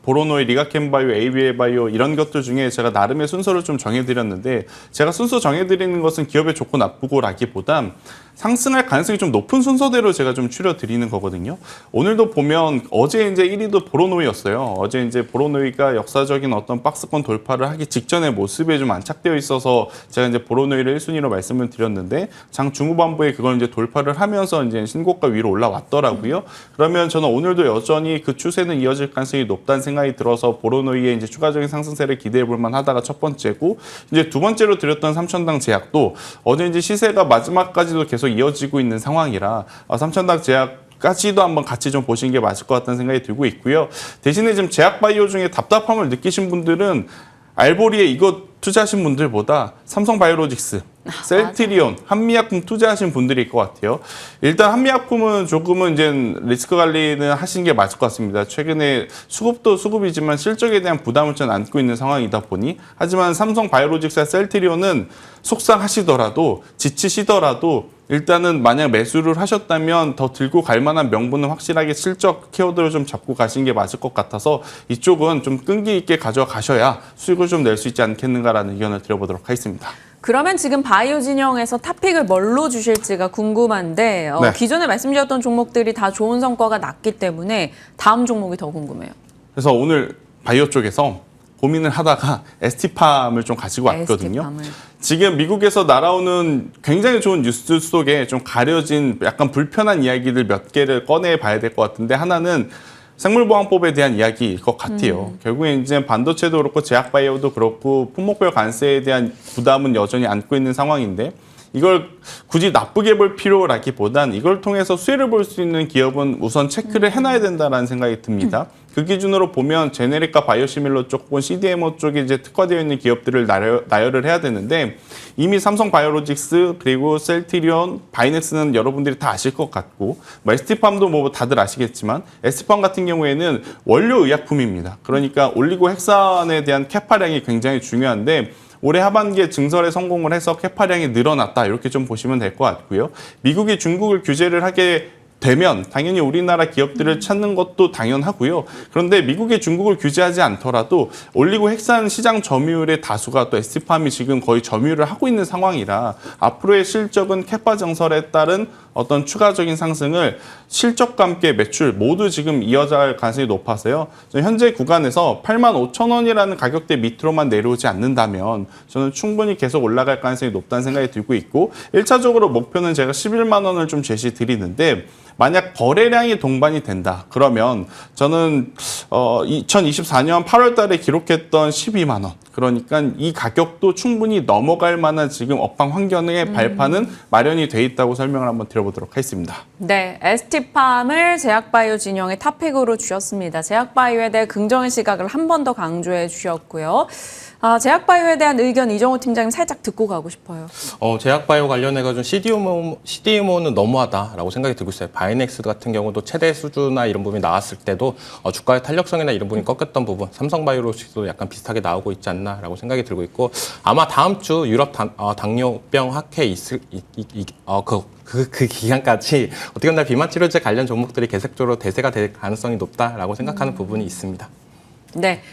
보로노이, 리가켄바이오, ABL바이오 이런 것들 중에 제가 나름의 순서를 좀 정해드렸는데 제가 순서 정해드리는 것은 기업의 좋고 나쁘고라기보단 상승할 가능성이 좀 높은 순서대로 제가 좀 추려드리는 거거든요. 오늘도 보면 어제 이제 1위도 보로노이였어요. 어제 이제 보로노이가 역사적인 어떤 박스권 돌파를 하기 직전의 모습에 좀 안착되어 있어서 제가 이제 보로노이를 1순위로 말씀을 드렸는데 장 중후반부에 그걸 이제 돌파를 하면서 이제 신고가 위로 올라왔더라고요. 그러면 저는 오늘도 여전히 그 추세는 이어질 가능성이 높다는 생각이 들어서 보로노이의 이제 추가적인 상승세를 기대해 볼 만하다가 첫 번째고 이제 두 번째로 드렸던 삼천당 제약도 어제 이제 시세가 마지막까지도 계속 이어지고 있는 상황이라 삼천당 제약까지도 한번 같이 좀 보시는 게 맞을 것 같다는 생각이 들고 있고요. 대신에 지금 제약바이오 중에 답답함을 느끼신 분들은 알보리에 이거 투자하신 분들보다 삼성바이오로직스, 셀트리온, 한미약품 투자하신 분들일 것 같아요. 일단 한미약품은 조금은 이제 리스크 관리는 하시는 게 맞을 것 같습니다. 최근에 수급도 수급이지만 실적에 대한 부담을 좀 안고 있는 상황이다 보니 하지만 삼성바이오로직스와 셀트리온은 속상하시더라도 지치시더라도 일단은 만약 매수를 하셨다면 더 들고 갈 만한 명분은 확실하게 실적 키워드를 좀 잡고 가시는 게 맞을 것 같아서 이쪽은 좀 끈기 있게 가져가셔야 수익을 좀 낼 수 있지 않겠는가라는 의견을 드려보도록 하겠습니다. 그러면 지금 바이오 진영에서 탑픽을 뭘로 주실지가 궁금한데 네. 기존에 말씀드렸던 종목들이 다 좋은 성과가 났기 때문에 다음 종목이 더 궁금해요. 그래서 오늘 바이오 쪽에서 고민을 하다가 ST팜을 좀 가지고 왔거든요. ST팜을. 지금 미국에서 날아오는 굉장히 좋은 뉴스 속에 좀 가려진 약간 불편한 이야기들 몇 개를 꺼내 봐야 될 것 같은데 하나는 생물보안법에 대한 이야기일 것 같아요. 결국에 이제 반도체도 그렇고 제약바이오도 그렇고 품목별 관세에 대한 부담은 여전히 안고 있는 상황인데 이걸 굳이 나쁘게 볼 필요라기보단 이걸 통해서 수혜를 볼 수 있는 기업은 우선 체크를 해놔야 된다는 생각이 듭니다. 그 기준으로 보면 제네릭과 바이오시밀러 쪽 혹은 CDMO 쪽에 이제 특화되어 있는 기업들을 나열을 해야 되는데 이미 삼성바이오로직스 그리고 셀트리온, 바이넥스는 여러분들이 다 아실 것 같고 ST팜도 뭐 다들 아시겠지만 ST팜 같은 경우에는 원료 의약품입니다. 그러니까 올리고핵산에 대한 캐파량이 굉장히 중요한데 올해 하반기에 증설에 성공을 해서 캐파량이 늘어났다 이렇게 좀 보시면 될 것 같고요. 미국이 중국을 규제를 하게 되면 당연히 우리나라 기업들을 찾는 것도 당연하고요. 그런데 미국이 중국을 규제하지 않더라도 올리고핵산 시장 점유율의 다수가 또 ST팜이 지금 거의 점유율을 하고 있는 상황이라 앞으로의 실적은 캐파 증설에 따른 어떤 추가적인 상승을 실적과 함께 매출 모두 지금 이어갈 가능성이 높아서요. 현재 구간에서 85,000원이라는 가격대 밑으로만 내려오지 않는다면 저는 충분히 계속 올라갈 가능성이 높다는 생각이 들고 있고 1차적으로 목표는 제가 11만 원을 좀 제시 드리는데 만약 거래량이 동반이 된다. 그러면 저는 2024년 8월 달에 기록했던 12만 원. 그러니까 이 가격도 충분히 넘어갈 만한 지금 업황 환경의 발판은 마련이 돼 있다고 설명을 한번 드려보도록 하겠습니다. 네, ST팜을 제약바이오 진영의 탑픽으로 주셨습니다. 제약바이오에 대해 긍정의 시각을 한 번 더 강조해 주셨고요. 제약바이오에 대한 의견 이정호 팀장님 살짝 듣고 가고 싶어요. 제약바이오 관련해가지고 CDMO는 너무하다라고 생각이 들고 있어요. 바이넥스 같은 경우도 최대 수주나 이런 부분이 나왔을 때도 주가의 탄력성이나 이런 부분이 꺾였던 부분, 삼성바이오로직스도 약간 비슷하게 나오고 있지 않나라고 생각이 들고 있고 아마 다음 주 유럽 당뇨병 학회 있을 그 기간까지 어떻게 보면 비만 치료제 관련 종목들이 계속적으로 대세가 될 가능성이 높다라고 생각하는 부분이 있습니다. 네.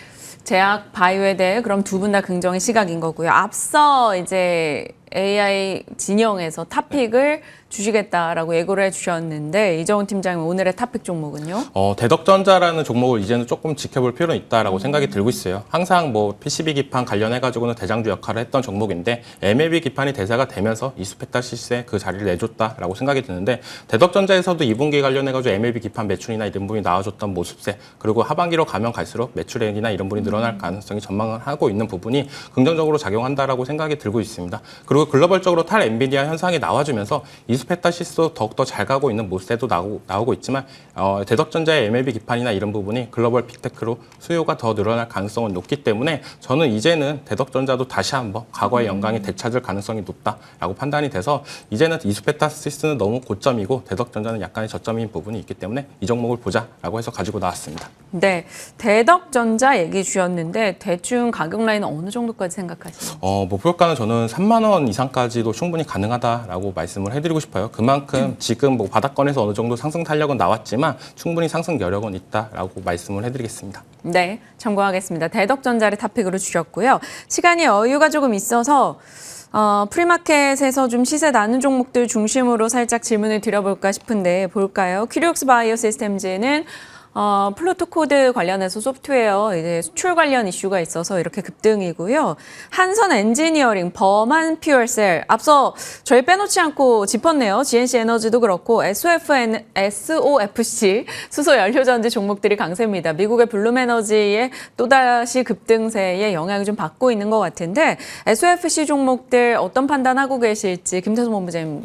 제약 바이오에 대해 그럼 두 분 다 긍정의 시각인 거고요. 앞서 이제 AI 진영에서 탑픽을 주시겠다라고 예고를 해주셨는데 이정훈 팀장님 오늘의 탑픽 종목은요? 대덕전자라는 종목을 이제는 조금 지켜볼 필요는 있다라고 생각이 들고 있어요. 항상 뭐 PCB 기판 관련해가지고는 대장주 역할을 했던 종목인데 MLB 기판이 대세가 되면서 이수페타시스에 그 자리를 내줬다라고 생각이 드는데 대덕전자에서도 2분기 관련해가지고 MLB 기판 매출이나 이런 부분이 나와줬던 모습세 그리고 하반기로 가면 갈수록 매출액이나 이런 부분이 늘어날 가능성이 전망을 하고 있는 부분이 긍정적으로 작용한다라고 생각이 들고 있습니다. 그리고 글로벌적으로 탈 엔비디아 현상이 나와주면서 이수페타시스도 더욱더 잘 가고 있는 모습도 나오고 있지만 대덕전자의 MLB 기판이나 이런 부분이 글로벌 빅테크로 수요가 더 늘어날 가능성은 높기 때문에 저는 이제는 대덕전자도 다시 한번 과거의 영광이 되찾을 가능성이 높다라고 판단이 돼서 이제는 이수페타시스는 너무 고점이고 대덕전자는 약간의 저점인 부분이 있기 때문에 이 종목을 보자라고 해서 가지고 나왔습니다. 네, 대덕전자 얘기 주셨는데 대충 가격 라인은 어느 정도까지 생각하시나요? 목표가는 저는 3만 원 이상까지도 충분히 가능하다라고 말씀을 해드리고 싶어요. 그만큼 지금 뭐 바닥권에서 어느 정도 상승 탄력은 나왔지만 충분히 상승 여력은 있다라고 말씀을 해드리겠습니다. 네, 참고하겠습니다. 대덕전자를 탑픽으로 주셨고요. 시간이 여유가 조금 있어서 프리마켓에서 좀 시세 나는 종목들 중심으로 살짝 질문을 드려볼까 싶은데 볼까요? 큐리옥스 바이오 시스템즈는 플루토 코드 관련해서 소프트웨어 이제 수출 관련 이슈가 있어서 이렇게 급등이고요. 한선 엔지니어링, 범한 퓨얼셀 앞서 저희 빼놓지 않고 짚었네요. GNC 에너지도 그렇고 SOFC 수소 연료전지 종목들이 강세입니다. 미국의 블룸 에너지의 또다시 급등세에 영향을 좀 받고 있는 것 같은데 SOFC 종목들 어떤 판단하고 계실지 김태수 본부장님.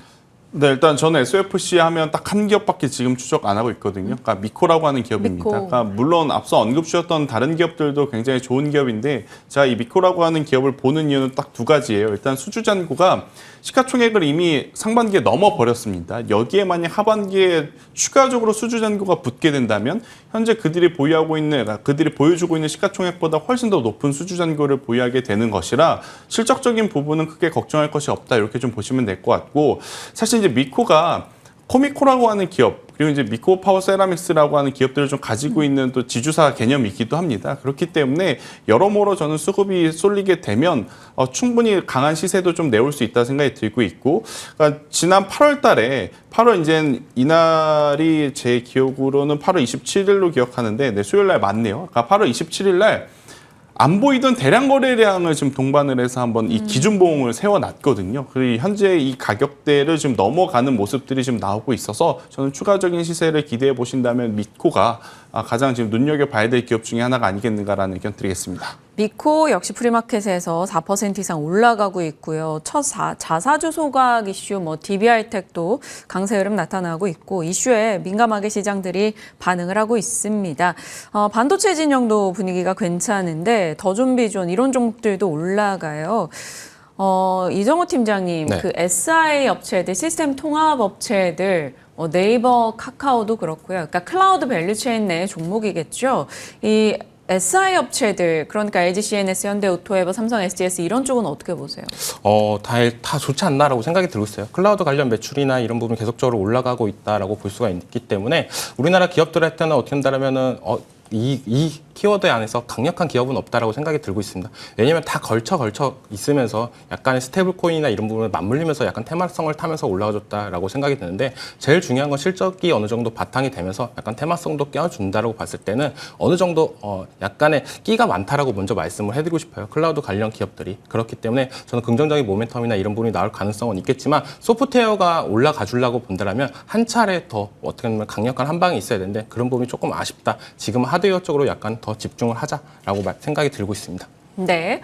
네, 일단 저는 SOFC 하면 딱 한 기업밖에 지금 추적 안 하고 있거든요. 그러니까 미코라고 하는 기업입니다. 미코. 그러니까 물론 앞서 언급 주셨던 다른 기업들도 굉장히 좋은 기업인데 제가 이 미코라고 하는 기업을 보는 이유는 딱 두 가지예요. 일단 수주잔고가 시가총액을 이미 상반기에 넘어버렸습니다. 여기에 만약 하반기에 추가적으로 수주잔고가 붙게 된다면 현재 그들이 보여주고 있는 시가총액보다 훨씬 더 높은 수주잔고를 보유하게 되는 것이라 실적적인 부분은 크게 걱정할 것이 없다. 이렇게 좀 보시면 될 것 같고 사실 이제 미코가 코미코라고 하는 기업 그리고 이제 미코 파워 세라믹스라고 하는 기업들을 좀 가지고 있는 또 지주사 개념이기도 합니다. 그렇기 때문에 여러모로 저는 수급이 쏠리게 되면 충분히 강한 시세도 좀 내올 수 있다 생각이 들고 있고 그러니까 지난 8월 달에 8월 이제 이날이 제 기억으로는 8월 27일로 기억하는데 네, 수요일 날 맞네요. 그러니까 8월 27일 날 안 보이던 대량 거래량을 지금 동반을 해서 한번 이 기준 보험을 세워놨거든요. 그리고 현재 이 가격대를 지금 넘어가는 모습들이 지금 나오고 있어서 저는 추가적인 시세를 기대해 보신다면 미코가 가장 지금 눈여겨봐야 될 기업 중에 하나가 아니겠는가라는 의견 드리겠습니다. 미코 역시 프리마켓에서 4% 이상 올라가고 있고요. 첫 자사주 소각 이슈, DB할텍도 강세 흐름 나타나고 있고 이슈에 민감하게 시장들이 반응을 하고 있습니다. 반도체 진영도 분위기가 괜찮은데 더존비존 이런 종목들도 올라가요. 이정호 팀장님, 네. 그 SI 업체들, 시스템 통합 업체들 네이버, 카카오도 그렇고요. 그러니까 클라우드 밸류체인 내 종목이겠죠. 이 SI 업체들, 그러니까 LG CNS, 현대오토에버, 삼성 SGS 이런 쪽은 어떻게 보세요? 다 좋지 않나라고 생각이 들고 있어요. 클라우드 관련 매출이나 이런 부분 계속적으로 올라가고 있다라고 볼 수가 있기 때문에 우리나라 기업들한테는 어떻게 한다면은 이 키워드 안에서 강력한 기업은 없다라고 생각이 들고 있습니다. 왜냐하면 다 걸쳐 있으면서 약간의 스테이블 코인이나 이런 부분을 맞물리면서 약간 테마성을 타면서 올라와줬다라고 생각이 드는데 제일 중요한 건 실적이 어느 정도 바탕이 되면서 약간 테마성도 껴준다라고 봤을 때는 어느 정도 약간의 끼가 많다라고 먼저 말씀을 해드리고 싶어요. 클라우드 관련 기업들이. 그렇기 때문에 저는 긍정적인 모멘텀이나 이런 부분이 나올 가능성은 있겠지만 소프트웨어가 올라가 주려고 본다면 한 차례 더 어떻게 보면 강력한 한 방이 있어야 되는데 그런 부분이 조금 아쉽다. 지금 하드웨어 쪽으로 약간 더 집중을 하자라고 생각이 들고 있습니다. 네.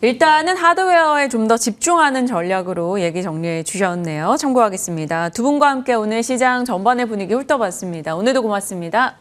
일단은 하드웨어에 좀 더 집중하는 전략으로 얘기 정리해 주셨네요. 참고하겠습니다. 두 분과 함께 오늘 시장 전반의 분위기 훑어봤습니다. 오늘도 고맙습니다.